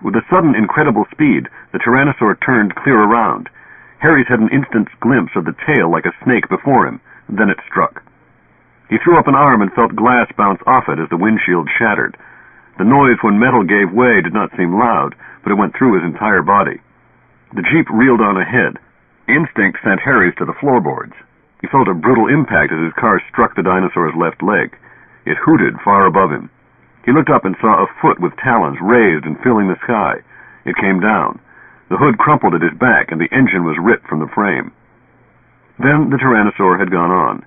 With a sudden, incredible speed, the Tyrannosaur turned clear around. Harries had an instant's glimpse of the tail like a snake before him, and then it struck. He threw up an arm and felt glass bounce off it as the windshield shattered. The noise when metal gave way did not seem loud, but it went through his entire body. The Jeep reeled on ahead. Instinct sent Harries to the floorboards. He felt a brutal impact as his car struck the dinosaur's left leg. It hooted far above him. He looked up and saw a foot with talons raised and filling the sky. It came down. The hood crumpled at his back, and the engine was ripped from the frame. Then the Tyrannosaur had gone on.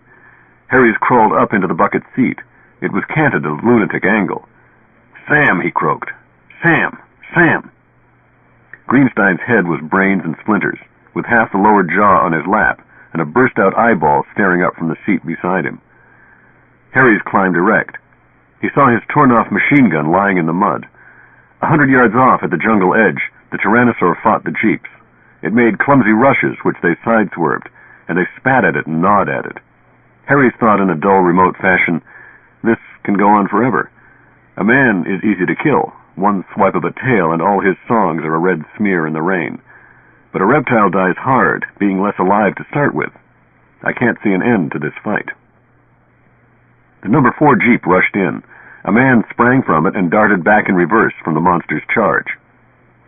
Harries crawled up into the bucket seat. It was canted at a lunatic angle. "Sam," he croaked. "Sam! Sam!" Greenstein's head was brains and splinters, with half the lower jaw on his lap, and a burst-out eyeball staring up from the seat beside him. Harries climbed erect. He saw his torn-off machine gun lying in the mud. 100 yards off at the jungle edge, the Tyrannosaur fought the Jeeps. It made clumsy rushes, which they sideswerved, and they spat at it and gnawed at it. Harries thought in a dull, remote fashion, this can go on forever. A man is easy to kill. One swipe of a tail and all his songs are a red smear in the rain. But a reptile dies hard, being less alive to start with. I can't see an end to this fight. The number 4 Jeep rushed in. A man sprang from it and darted back in reverse from the monster's charge.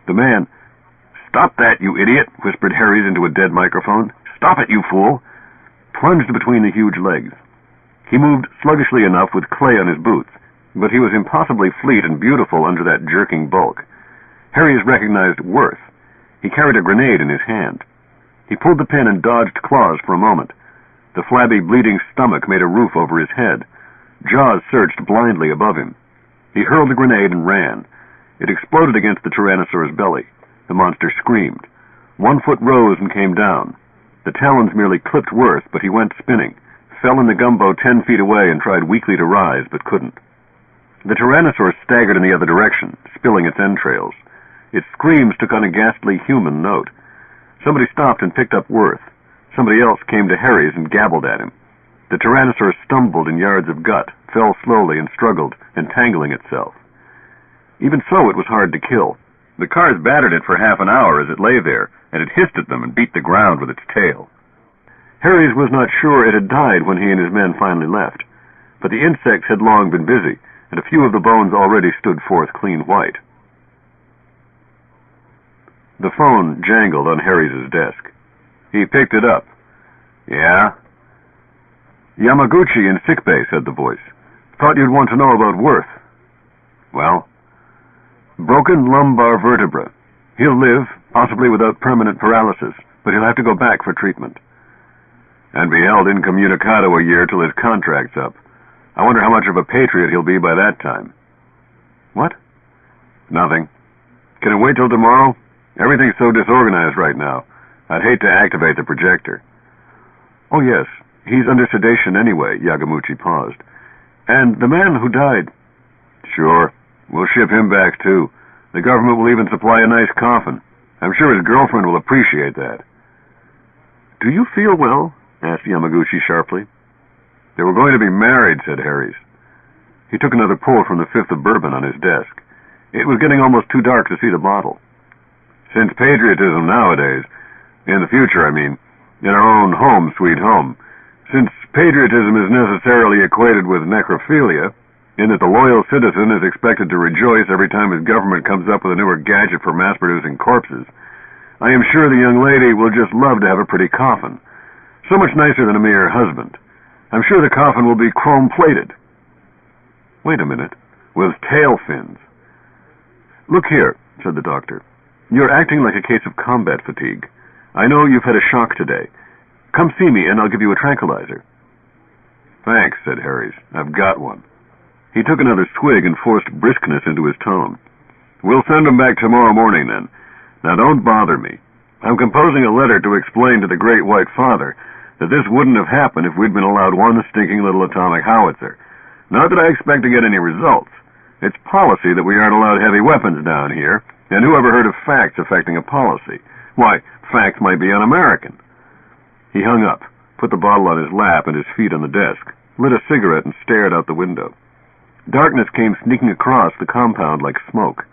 The man, "Stop that, you idiot," whispered Harries into a dead microphone. "Stop it, you fool," plunged between the huge legs. He moved sluggishly enough with clay on his boots, but he was impossibly fleet and beautiful under that jerking bulk. Harries recognized Worth. He carried a grenade in his hand. He pulled the pin and dodged claws for a moment. The flabby, bleeding stomach made a roof over his head. Jaws searched blindly above him. He hurled the grenade and ran. It exploded against the Tyrannosaur's belly. The monster screamed. 1 foot rose and came down. The talons merely clipped Worth, but he went spinning, fell in the gumbo 10 feet away and tried weakly to rise, but couldn't. The Tyrannosaur staggered in the other direction, spilling its entrails. Its screams took on a ghastly human note. Somebody stopped and picked up Worth. Somebody else came to Harries and gabbled at him. The Tyrannosaur stumbled in yards of gut, fell slowly and struggled, entangling itself. Even so, it was hard to kill. The cars battered it for half an hour as it lay there, and it hissed at them and beat the ground with its tail. Harries was not sure it had died when he and his men finally left, but the insects had long been busy, and a few of the bones already stood forth clean white. The phone jangled on Harries' desk. He picked it up. "Yeah?" "Yamaguchi in sickbay," said the voice. "Thought you'd want to know about Worth." "Well?" "Broken lumbar vertebra. He'll live, possibly without permanent paralysis, but he'll have to go back for treatment." "And be held incommunicado a year till his contract's up. I wonder how much of a patriot he'll be by that time." "What?" "Nothing. Can it wait till tomorrow? Everything's so disorganized right now. I'd hate to activate the projector." "Oh, yes. He's under sedation anyway," Yamaguchi paused. "And the man who died—" "Sure. We'll ship him back, too. The government will even supply a nice coffin. I'm sure his girlfriend will appreciate that." "Do you feel well?" asked Yamaguchi sharply. "They were going to be married," said Harries. He took another pull from the fifth of bourbon on his desk. It was getting almost too dark to see the bottle. "Since patriotism nowadays, in the future, I mean, in our own home, sweet home, since patriotism is necessarily equated with necrophilia, in that the loyal citizen is expected to rejoice every time his government comes up with a newer gadget for mass-producing corpses, I am sure the young lady will just love to have a pretty coffin. So much nicer than a mere husband. I'm sure the coffin will be chrome-plated." "Wait a minute. With tail fins." "Look here," said the doctor. "You're acting like a case of combat fatigue. I know you've had a shock today. Come see me and I'll give you a tranquilizer." "Thanks," said Harries. "I've got one." He took another swig and forced briskness into his tone. "We'll send him back tomorrow morning, then. Now don't bother me. I'm composing a letter to explain to the Great White Father that this wouldn't have happened if we'd been allowed one stinking little atomic howitzer. Not that I expect to get any results. It's policy that we aren't allowed heavy weapons down here, and who ever heard of facts affecting a policy? Why, facts might be un-American. He hung up, put the bottle on his lap and his feet on the desk, lit a cigarette and stared out the window. Darkness came sneaking across the compound like smoke.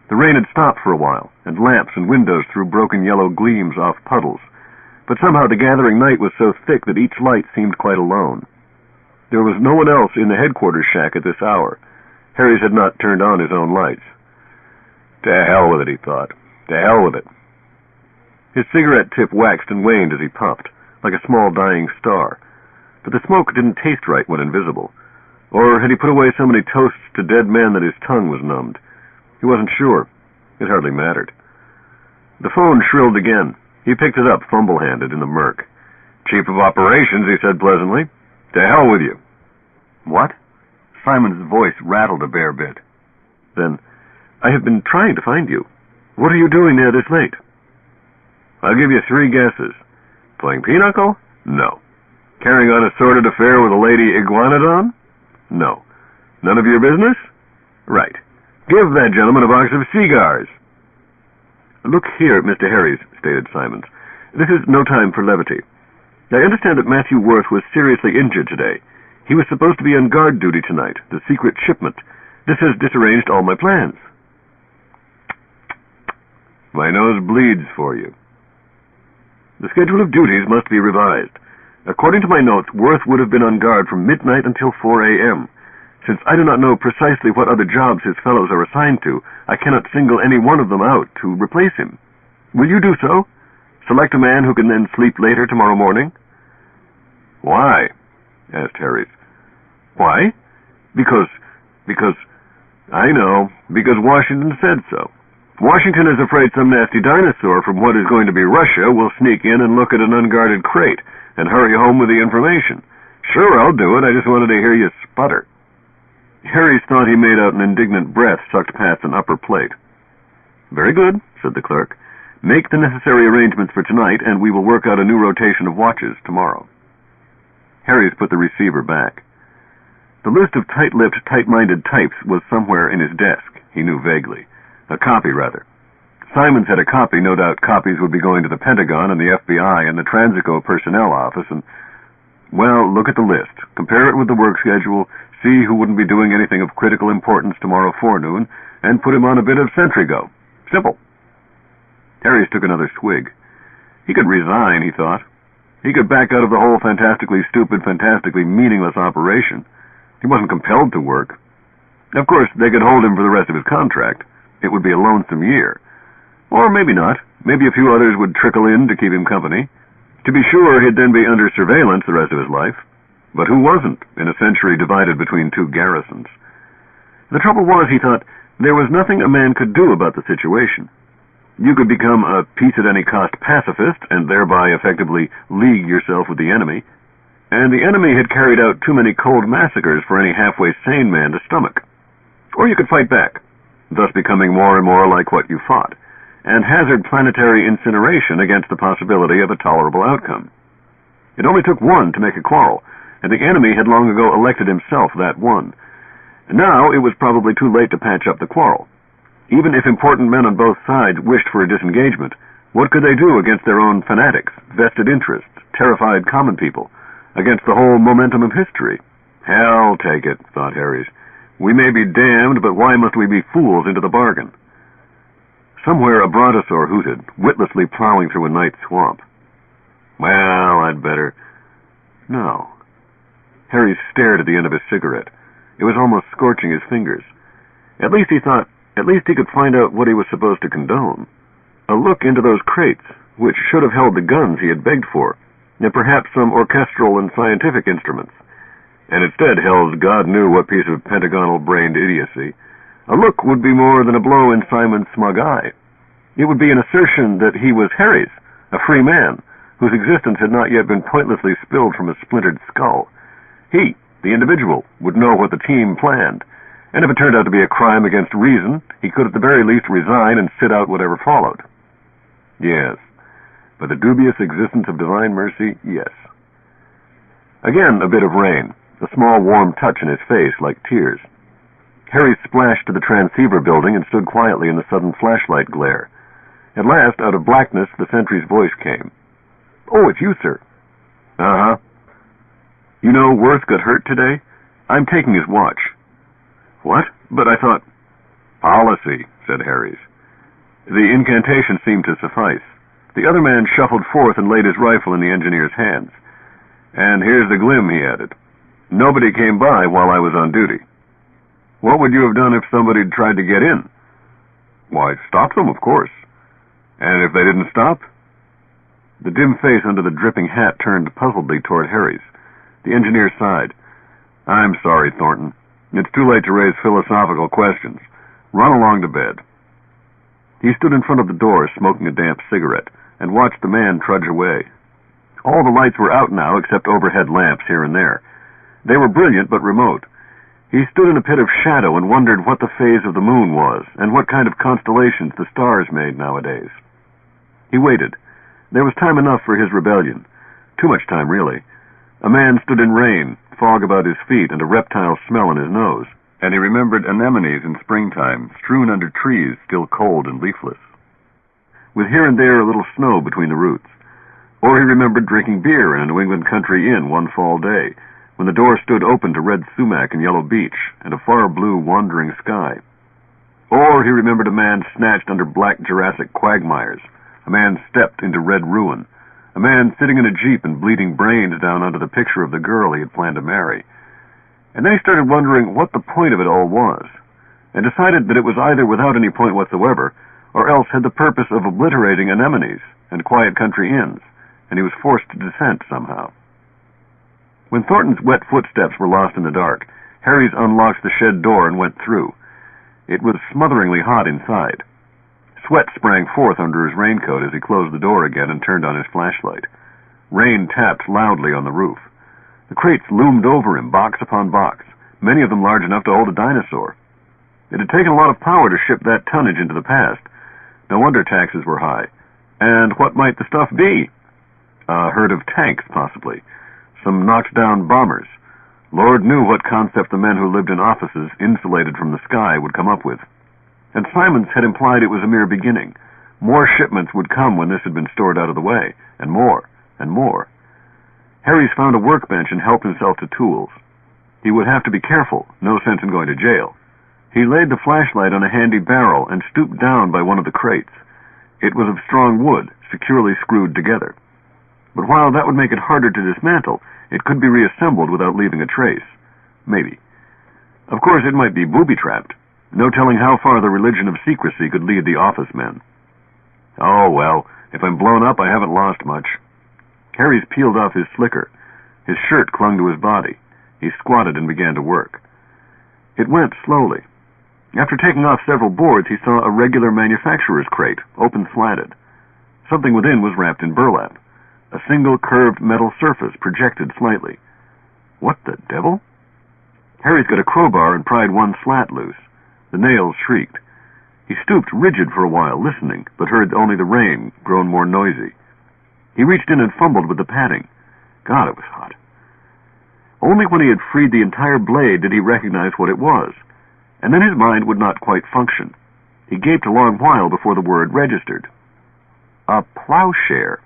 The rain had stopped for a while, and lamps and windows threw broken yellow gleams off puddles, but somehow the gathering night was so thick that each light seemed quite alone. There was no one else in the headquarters shack at this hour. Harry's had not turned on his own lights. To hell with it, he thought. To hell with it. His cigarette tip waxed and waned as he puffed, like a small dying star, but the smoke didn't taste right when invisible. Or had he put away so many toasts to dead men that his tongue was numbed? He wasn't sure. It hardly mattered. The phone shrilled again. He picked it up, fumble-handed, in the murk. "Chief of Operations," he said pleasantly. "To hell with you." "What?" Simon's voice rattled a bare bit. Then, "I have been trying to find you. What are you doing there this late?" "I'll give you 3 guesses. Playing pinochle? No. Carrying on a sordid affair with a lady iguanodon? No. None of your business? Right. Give that gentleman a box of cigars." "Look here, Mr. Harries," stated Simons. "This is no time for levity. I understand that Matthew Worth was seriously injured today. He was supposed to be on guard duty tonight, the secret shipment. This has disarranged all my plans." "My nose bleeds for you." "The schedule of duties must be revised. According to my notes, Worth would have been on guard from midnight until 4 a.m. Since I do not know precisely what other jobs his fellows are assigned to, I cannot single any one of them out to replace him. Will you do so? Select a man who can then sleep later tomorrow morning?" "Why?" asked Harries. "Why? Because, I know, because Washington said so. Washington is afraid some nasty dinosaur from what is going to be Russia will sneak in and look at an unguarded crate and hurry home with the information. Sure, I'll do it. I just wanted to hear you sputter." Harries thought he made out an indignant breath sucked past an upper plate. "Very good," said the clerk. "Make the necessary arrangements for tonight, and we will work out a new rotation of watches tomorrow." Harries put the receiver back. The list of tight-lipped, tight-minded types was somewhere in his desk, he knew vaguely. A copy, rather. Simons had a copy. No doubt copies would be going to the Pentagon and the FBI and the Transico Personnel Office, and, well, look at the list. Compare it with the work schedule, see who wouldn't be doing anything of critical importance tomorrow forenoon, and put him on a bit of sentry go. Simple. Harries took another swig. He could resign, he thought. He could back out of the whole fantastically stupid, fantastically meaningless operation. He wasn't compelled to work. Of course, they could hold him for the rest of his contract. It would be a lonesome year. Or maybe not. Maybe a few others would trickle in to keep him company. To be sure, he'd then be under surveillance the rest of his life. But who wasn't, in a century divided between 2 garrisons? The trouble was, he thought, there was nothing a man could do about the situation. You could become a peace-at-any-cost pacifist and thereby effectively league yourself with the enemy. And the enemy had carried out too many cold massacres for any halfway sane man to stomach. Or you could fight back, thus becoming more and more like what you fought, and hazard planetary incineration against the possibility of a tolerable outcome. It only took one to make a quarrel, and the enemy had long ago elected himself that one. And now it was probably too late to patch up the quarrel. Even if important men on both sides wished for a disengagement, what could they do against their own fanatics, vested interests, terrified common people, against the whole momentum of history? Hell take it, thought Harries. We may be damned, but why must we be fools into the bargain? Somewhere a brontosaur hooted, witlessly plowing through a night swamp. Well, I'd better... No. Harry stared at the end of his cigarette. It was almost scorching his fingers. At least he thought, at least he could find out what he was supposed to condone. A look into those crates, which should have held the guns he had begged for, and perhaps some orchestral and scientific instruments, and instead held God knew what piece of pentagonal-brained idiocy. A look would be more than a blow in Simon's smug eye. It would be an assertion that he was Harry's, a free man, whose existence had not yet been pointlessly spilled from a splintered skull. He, the individual, would know what the team planned, and if it turned out to be a crime against reason, he could at the very least resign and sit out whatever followed. Yes. By the dubious existence of divine mercy, yes. Again, a bit of rain, a small warm touch in his face like tears. Harry splashed to the transceiver building and stood quietly in the sudden flashlight glare. At last, out of blackness, the sentry's voice came. "Oh, it's you, sir." "Uh-huh. You know, Worth got hurt today? I'm taking his watch." "What? But I thought—" "Policy," said Harry's. The incantation seemed to suffice. The other man shuffled forth and laid his rifle in the engineer's hands. "And here's the glim," he added. "Nobody came by while I was on duty." "What would you have done if somebody had tried to get in?" "Why, stop them, of course." "And if they didn't stop?" The dim face under the dripping hat turned puzzledly toward Harry's. The engineer sighed. "I'm sorry, Thornton. It's too late to raise philosophical questions. Run along to bed." He stood in front of the door, smoking a damp cigarette, and watched the man trudge away. All the lights were out now, except overhead lamps here and there. They were brilliant but remote. He stood in a pit of shadow and wondered what the phase of the moon was, and what kind of constellations the stars made nowadays. He waited. There was time enough for his rebellion. Too much time, really. A man stood in rain, fog about his feet, and a reptile smell in his nose. And he remembered anemones in springtime, strewn under trees still cold and leafless, with here and there a little snow between the roots. Or he remembered drinking beer in a New England country inn one fall day, when the door stood open to red sumac and yellow beech, and a far blue wandering sky. Or he remembered a man snatched under black Jurassic quagmires, a man stepped into red ruin, a man sitting in a jeep and bleeding brains down under the picture of the girl he had planned to marry. And then he started wondering what the point of it all was, and decided that it was either without any point whatsoever, or else had the purpose of obliterating anemones and quiet country inns, and he was forced to dissent somehow. When Thornton's wet footsteps were lost in the dark, Harry's unlocked the shed door and went through. It was smotheringly hot inside. Sweat sprang forth under his raincoat as he closed the door again and turned on his flashlight. Rain tapped loudly on the roof. The crates loomed over him, box upon box, many of them large enough to hold a dinosaur. It had taken a lot of power to ship that tonnage into the past. No wonder taxes were high. And what might the stuff be? A herd of tanks, possibly. Some knocked-down bombers. Lord knew what concept the men who lived in offices insulated from the sky would come up with. And Simons had implied it was a mere beginning. More shipments would come when this had been stored out of the way, and more, and more. Harry's found a workbench and helped himself to tools. He would have to be careful, no sense in going to jail. He laid the flashlight on a handy barrel and stooped down by one of the crates. It was of strong wood, securely screwed together. But while that would make it harder to dismantle, it could be reassembled without leaving a trace. Maybe. Of course, it might be booby-trapped. No telling how far the religion of secrecy could lead the office men. Oh, well, if I'm blown up, I haven't lost much. Harry's peeled off his slicker. His shirt clung to his body. He squatted and began to work. It went slowly. After taking off several boards, he saw a regular manufacturer's crate, open-slatted. Something within was wrapped in burlap. A single curved metal surface projected slightly. What the devil? Harry's got a crowbar and pried one slat loose. The nails shrieked. He stooped rigid for a while, listening, but heard only the rain, grown more noisy. He reached in and fumbled with the padding. God, it was hot. Only when he had freed the entire blade did he recognize what it was, and then his mind would not quite function. He gaped a long while before the word registered. A plowshare.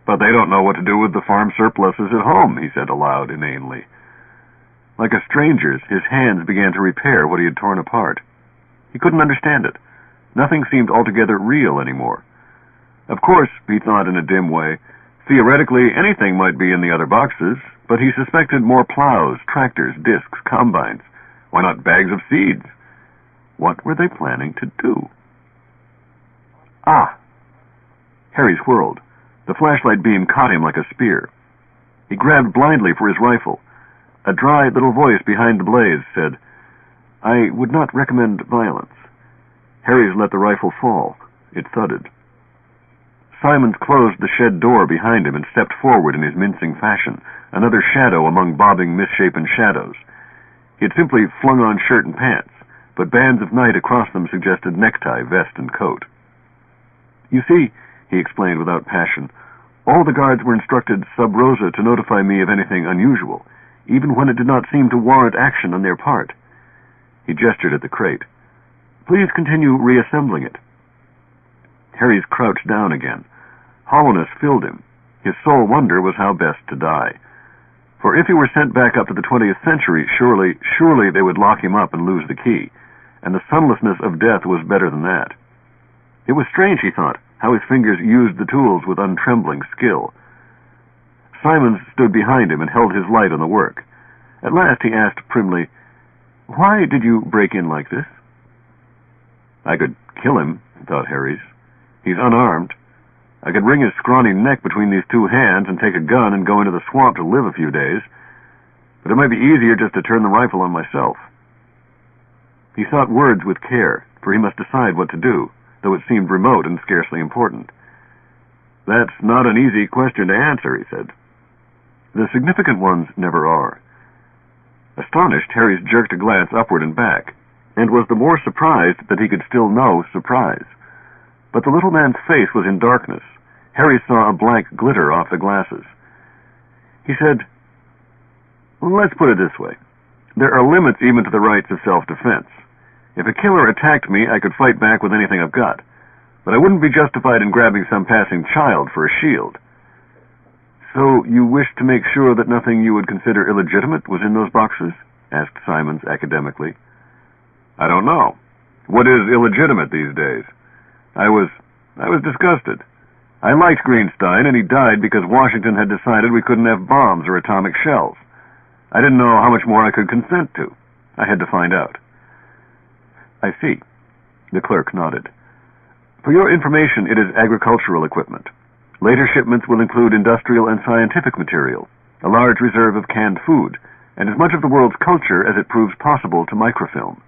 But they don't know what to do with the farm surpluses at home, he said aloud inanely. Like a stranger's, his hands began to repair what he had torn apart. He couldn't understand it. Nothing seemed altogether real anymore. Of course, he thought in a dim way, theoretically anything might be in the other boxes, but he suspected more plows, tractors, discs, combines. Why not bags of seeds? What were they planning to do? Ah! Harry whirled. The flashlight beam caught him like a spear. He grabbed blindly for his rifle. A dry little voice behind the blaze said, "I would not recommend violence." Harry's let the rifle fall. It thudded. Simons closed the shed door behind him and stepped forward in his mincing fashion, another shadow among bobbing, misshapen shadows. He had simply flung on shirt and pants, but bands of night across them suggested necktie, vest, and coat. You see, he explained without passion, all the guards were instructed sub rosa to notify me of anything unusual, even when it did not seem to warrant action on their part. He gestured at the crate. Please continue reassembling it. Harry's crouched down again. Hollowness filled him. His sole wonder was how best to die. For if he were sent back up to the 20th century, surely they would lock him up and lose the key, and the sunlessness of death was better than that. It was strange, he thought, how his fingers used the tools with untrembling skill. Simons stood behind him and held his light on the work. At last he asked primly, "Why did you break in like this?" "I could kill him," thought Harries. "He's unarmed. I could wring his scrawny neck between these two hands and take a gun and go into the swamp to live a few days. But it might be easier just to turn the rifle on myself." He sought words with care, for he must decide what to do, though it seemed remote and scarcely important. "That's not an easy question to answer," he said. "The significant ones never are." Astonished, Harries jerked a glance upward and back, and was the more surprised that he could still know surprise. But the little man's face was in darkness. Harry saw a blank glitter off the glasses. He said, "Let's put it this way. There are limits even to the rights of self-defense. If a killer attacked me, I could fight back with anything I've got. But I wouldn't be justified in grabbing some passing child for a shield." "So you wished to make sure that nothing you would consider illegitimate was in those boxes?" asked Simons academically. "I don't know. What is illegitimate these days? I was disgusted. I liked Greenstein, and he died because Washington had decided we couldn't have bombs or atomic shells. I didn't know how much more I could consent to. I had to find out." "I see." The clerk nodded. "For your information, it is agricultural equipment. Later shipments will include industrial and scientific material, a large reserve of canned food, and as much of the world's culture as it proves possible to microfilm."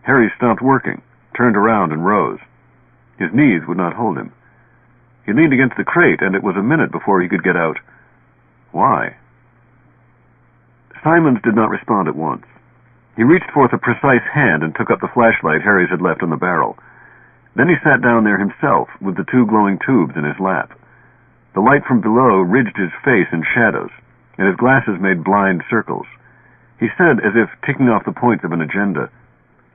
Harry stopped working, turned around, and rose. His knees would not hold him. He leaned against the crate, and it was a minute before he could get out, "Why?" Simons did not respond at once. He reached forth a precise hand and took up the flashlight Harries had left on the barrel. Then he sat down there himself, with the two glowing tubes in his lap. The light from below ridged his face in shadows, and his glasses made blind circles. He said, as if ticking off the points of an agenda,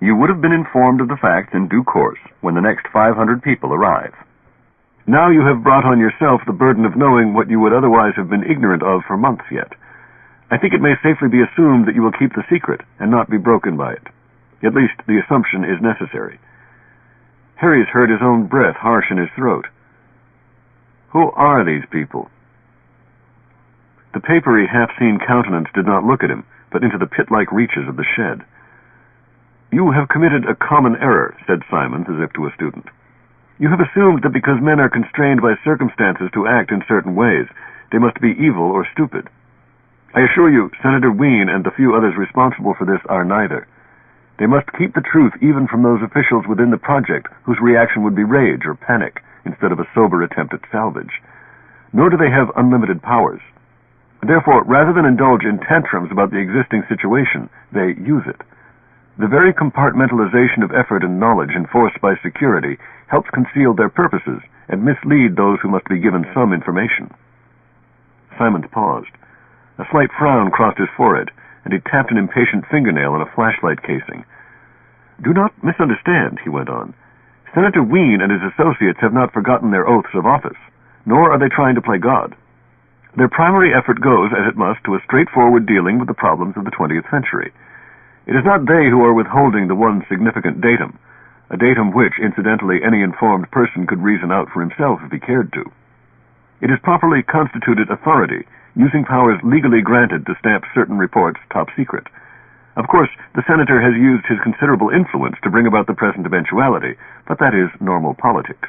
"You would have been informed of the facts in due course when the next 500 people arrive. Now you have brought on yourself the burden of knowing what you would otherwise have been ignorant of for months yet. I think it may safely be assumed that you will keep the secret and not be broken by it. At least the assumption is necessary." Harries heard his own breath harsh in his throat. "Who are these people?" The papery, half-seen countenance did not look at him, but into the pit-like reaches of the shed. "You have committed a common error," said Simons, as if to a student. "You have assumed that because men are constrained by circumstances to act in certain ways, they must be evil or stupid. I assure you, Senator Wien and the few others responsible for this are neither. They must keep the truth even from those officials within the project whose reaction would be rage or panic instead of a sober attempt at salvage. Nor do they have unlimited powers. Therefore, rather than indulge in tantrums about the existing situation, they use it. The very compartmentalization of effort and knowledge enforced by security helps conceal their purposes and mislead those who must be given some information." Simons paused. A slight frown crossed his forehead, and he tapped an impatient fingernail on a flashlight casing. "Do not misunderstand," he went on. "Senator Wien and his associates have not forgotten their oaths of office, nor are they trying to play God. Their primary effort goes, as it must, to a straightforward dealing with the problems of the 20th century. It is not they who are withholding the one significant datum, a datum which, incidentally, any informed person could reason out for himself if he cared to. It is properly constituted authority, using powers legally granted to stamp certain reports top secret. Of course, the senator has used his considerable influence to bring about the present eventuality, but that is normal politics."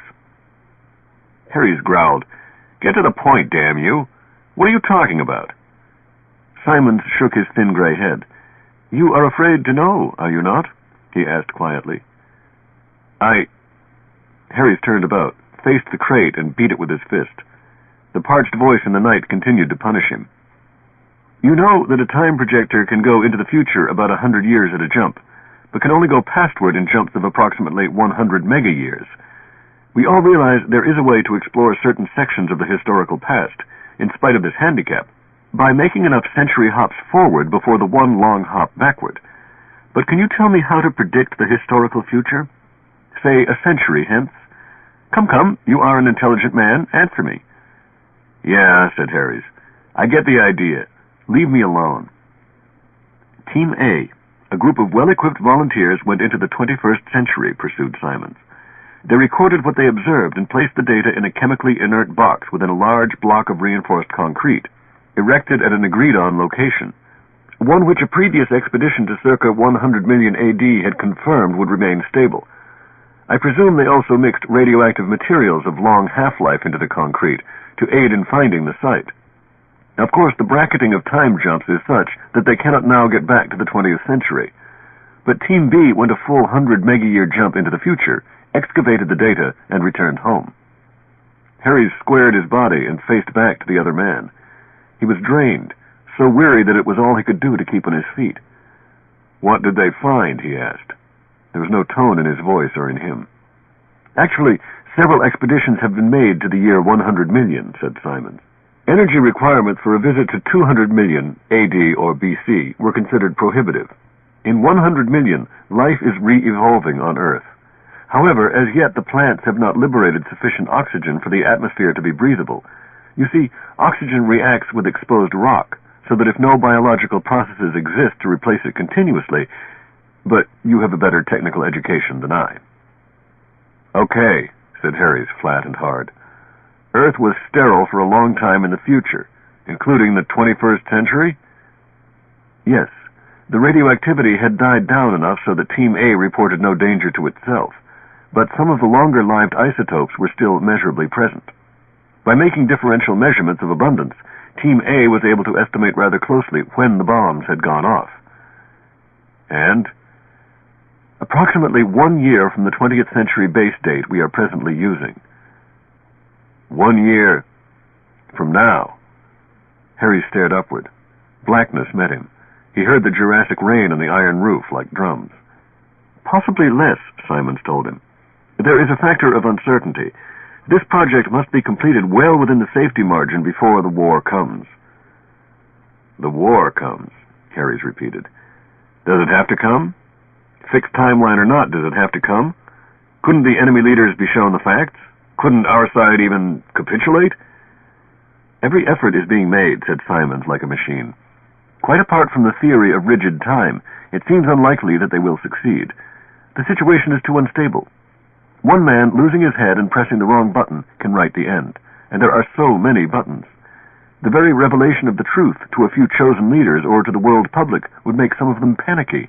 Harries growled, "Get to the point, damn you! What are you talking about?" Simons shook his thin gray head. "You are afraid to know, are you not?" he asked quietly. Harries turned about, faced the crate, and beat it with his fist. The parched voice in the night continued to punish him. "You know that a time projector can go into the future about 100 years at a jump, but can only go pastward in jumps of approximately 100 mega-years. We all realize there is a way to explore certain sections of the historical past, in spite of this handicap, by making enough century hops forward before the one long hop backward. But can you tell me how to predict the historical future? Say a century hence. Come, you are an intelligent man. Answer me. Yeah, said Harries. I get the idea. Leave me alone. Team A, a group of well-equipped volunteers, went into the 21st century, pursued Simons. They recorded what they observed and placed the data in a chemically inert box within a large block of reinforced concrete, erected at an agreed-on location, one which a previous expedition to circa 100 million AD had confirmed would remain stable. I presume they also mixed radioactive materials of long half-life into the concrete to aid in finding the site. Of course, the bracketing of time jumps is such that they cannot now get back to the 20th century. But Team B went a full 100 mega-year jump into the future, excavated the data, and returned home. Harries squared his body and faced back to the other man. He was drained, so weary that it was all he could do to keep on his feet. What did they find? He asked. There was no tone in his voice or in him. Actually, several expeditions have been made to the year 100 million, said Simons. Energy requirements for a visit to 200 million AD or BC were considered prohibitive. In 100 million, life is re-evolving on Earth. However, as yet the plants have not liberated sufficient oxygen for the atmosphere to be breathable. You see, oxygen reacts with exposed rock, so that if no biological processes exist to replace it continuously, but you have a better technical education than I. Okay, said Harries, flat and hard. Earth was sterile for a long time in the future, including the 21st century? Yes. The radioactivity had died down enough so that Team A reported no danger to itself, but some of the longer-lived isotopes were still measurably present. By making differential measurements of abundance, Team A was able to estimate rather closely when the bombs had gone off. And approximately 1 year from the 20th century base date we are presently using. 1 year from now. Harry stared upward. Blackness met him. He heard the Jurassic rain on the iron roof like drums. Possibly less, Simons told him. There is a factor of uncertainty. This project must be completed well within the safety margin before the war comes. The war comes, Harries repeated. Does it have to come? Fixed timeline or not, does it have to come? Couldn't the enemy leaders be shown the facts? Couldn't our side even capitulate? Every effort is being made, said Simons like a machine. Quite apart from the theory of rigid time, it seems unlikely that they will succeed. The situation is too unstable. One man losing his head and pressing the wrong button can write the end, and there are so many buttons. The very revelation of the truth to a few chosen leaders or to the world public would make some of them panicky.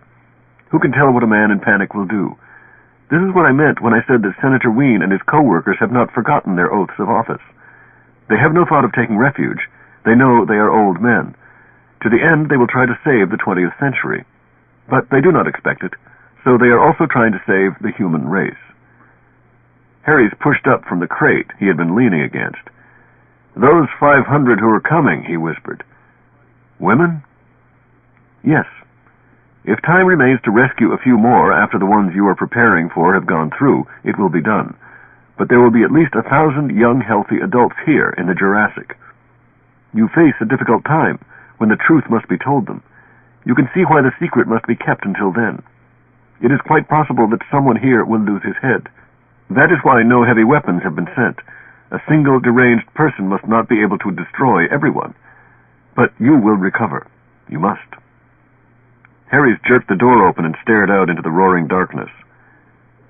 Who can tell what a man in panic will do? This is what I meant when I said that Senator Wien and his co-workers have not forgotten their oaths of office. They have no thought of taking refuge. They know they are old men. To the end, they will try to save the 20th century. But they do not expect it, so they are also trying to save the human race. Harries pushed up from the crate he had been leaning against. Those 500 who are coming, he whispered. Women? Yes. If time remains to rescue a few more after the ones you are preparing for have gone through, it will be done. But there will be at least 1,000 young, healthy adults here in the Jurassic. You face a difficult time, when the truth must be told them. You can see why the secret must be kept until then. It is quite possible that someone here will lose his head. That is why no heavy weapons have been sent. A single deranged person must not be able to destroy everyone. But you will recover. You must. Harries jerked the door open and stared out into the roaring darkness.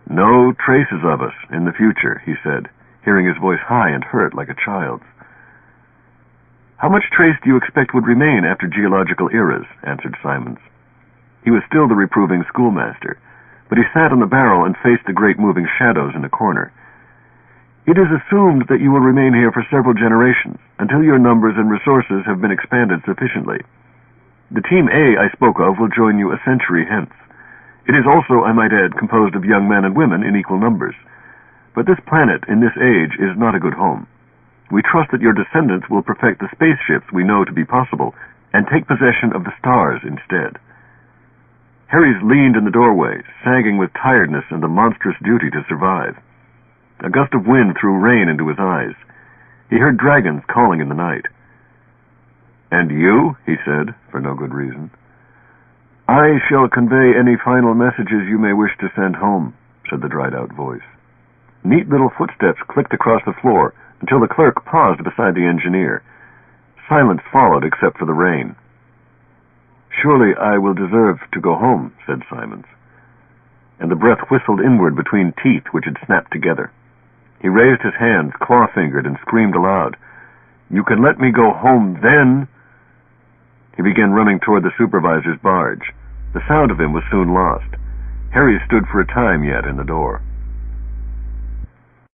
No traces of us in the future, he said, hearing his voice high and hurt like a child's. How much trace do you expect would remain after geological eras? Answered Simons. He was still the reproving schoolmaster, but he sat on the barrel and faced the great moving shadows in the corner. It is assumed that you will remain here for several generations, until your numbers and resources have been expanded sufficiently. The Team A I spoke of will join you a century hence. It is also, I might add, composed of young men and women in equal numbers. But this planet, in this age, is not a good home. We trust that your descendants will perfect the spaceships we know to be possible, and take possession of the stars instead. Harries leaned in the doorway, sagging with tiredness and the monstrous duty to survive. A gust of wind threw rain into his eyes. He heard dragons calling in the night. "And you?" he said, for no good reason. "I shall convey any final messages you may wish to send home," said the dried-out voice. Neat little footsteps clicked across the floor until the clerk paused beside the engineer. Silence followed except for the rain. "Surely I will deserve to go home," said Simons. And the breath whistled inward between teeth which had snapped together. He raised his hands, claw-fingered, and screamed aloud. "You can let me go home then!" He began running toward the supervisor's barge. The sound of him was soon lost. Harry stood for a time yet in the door.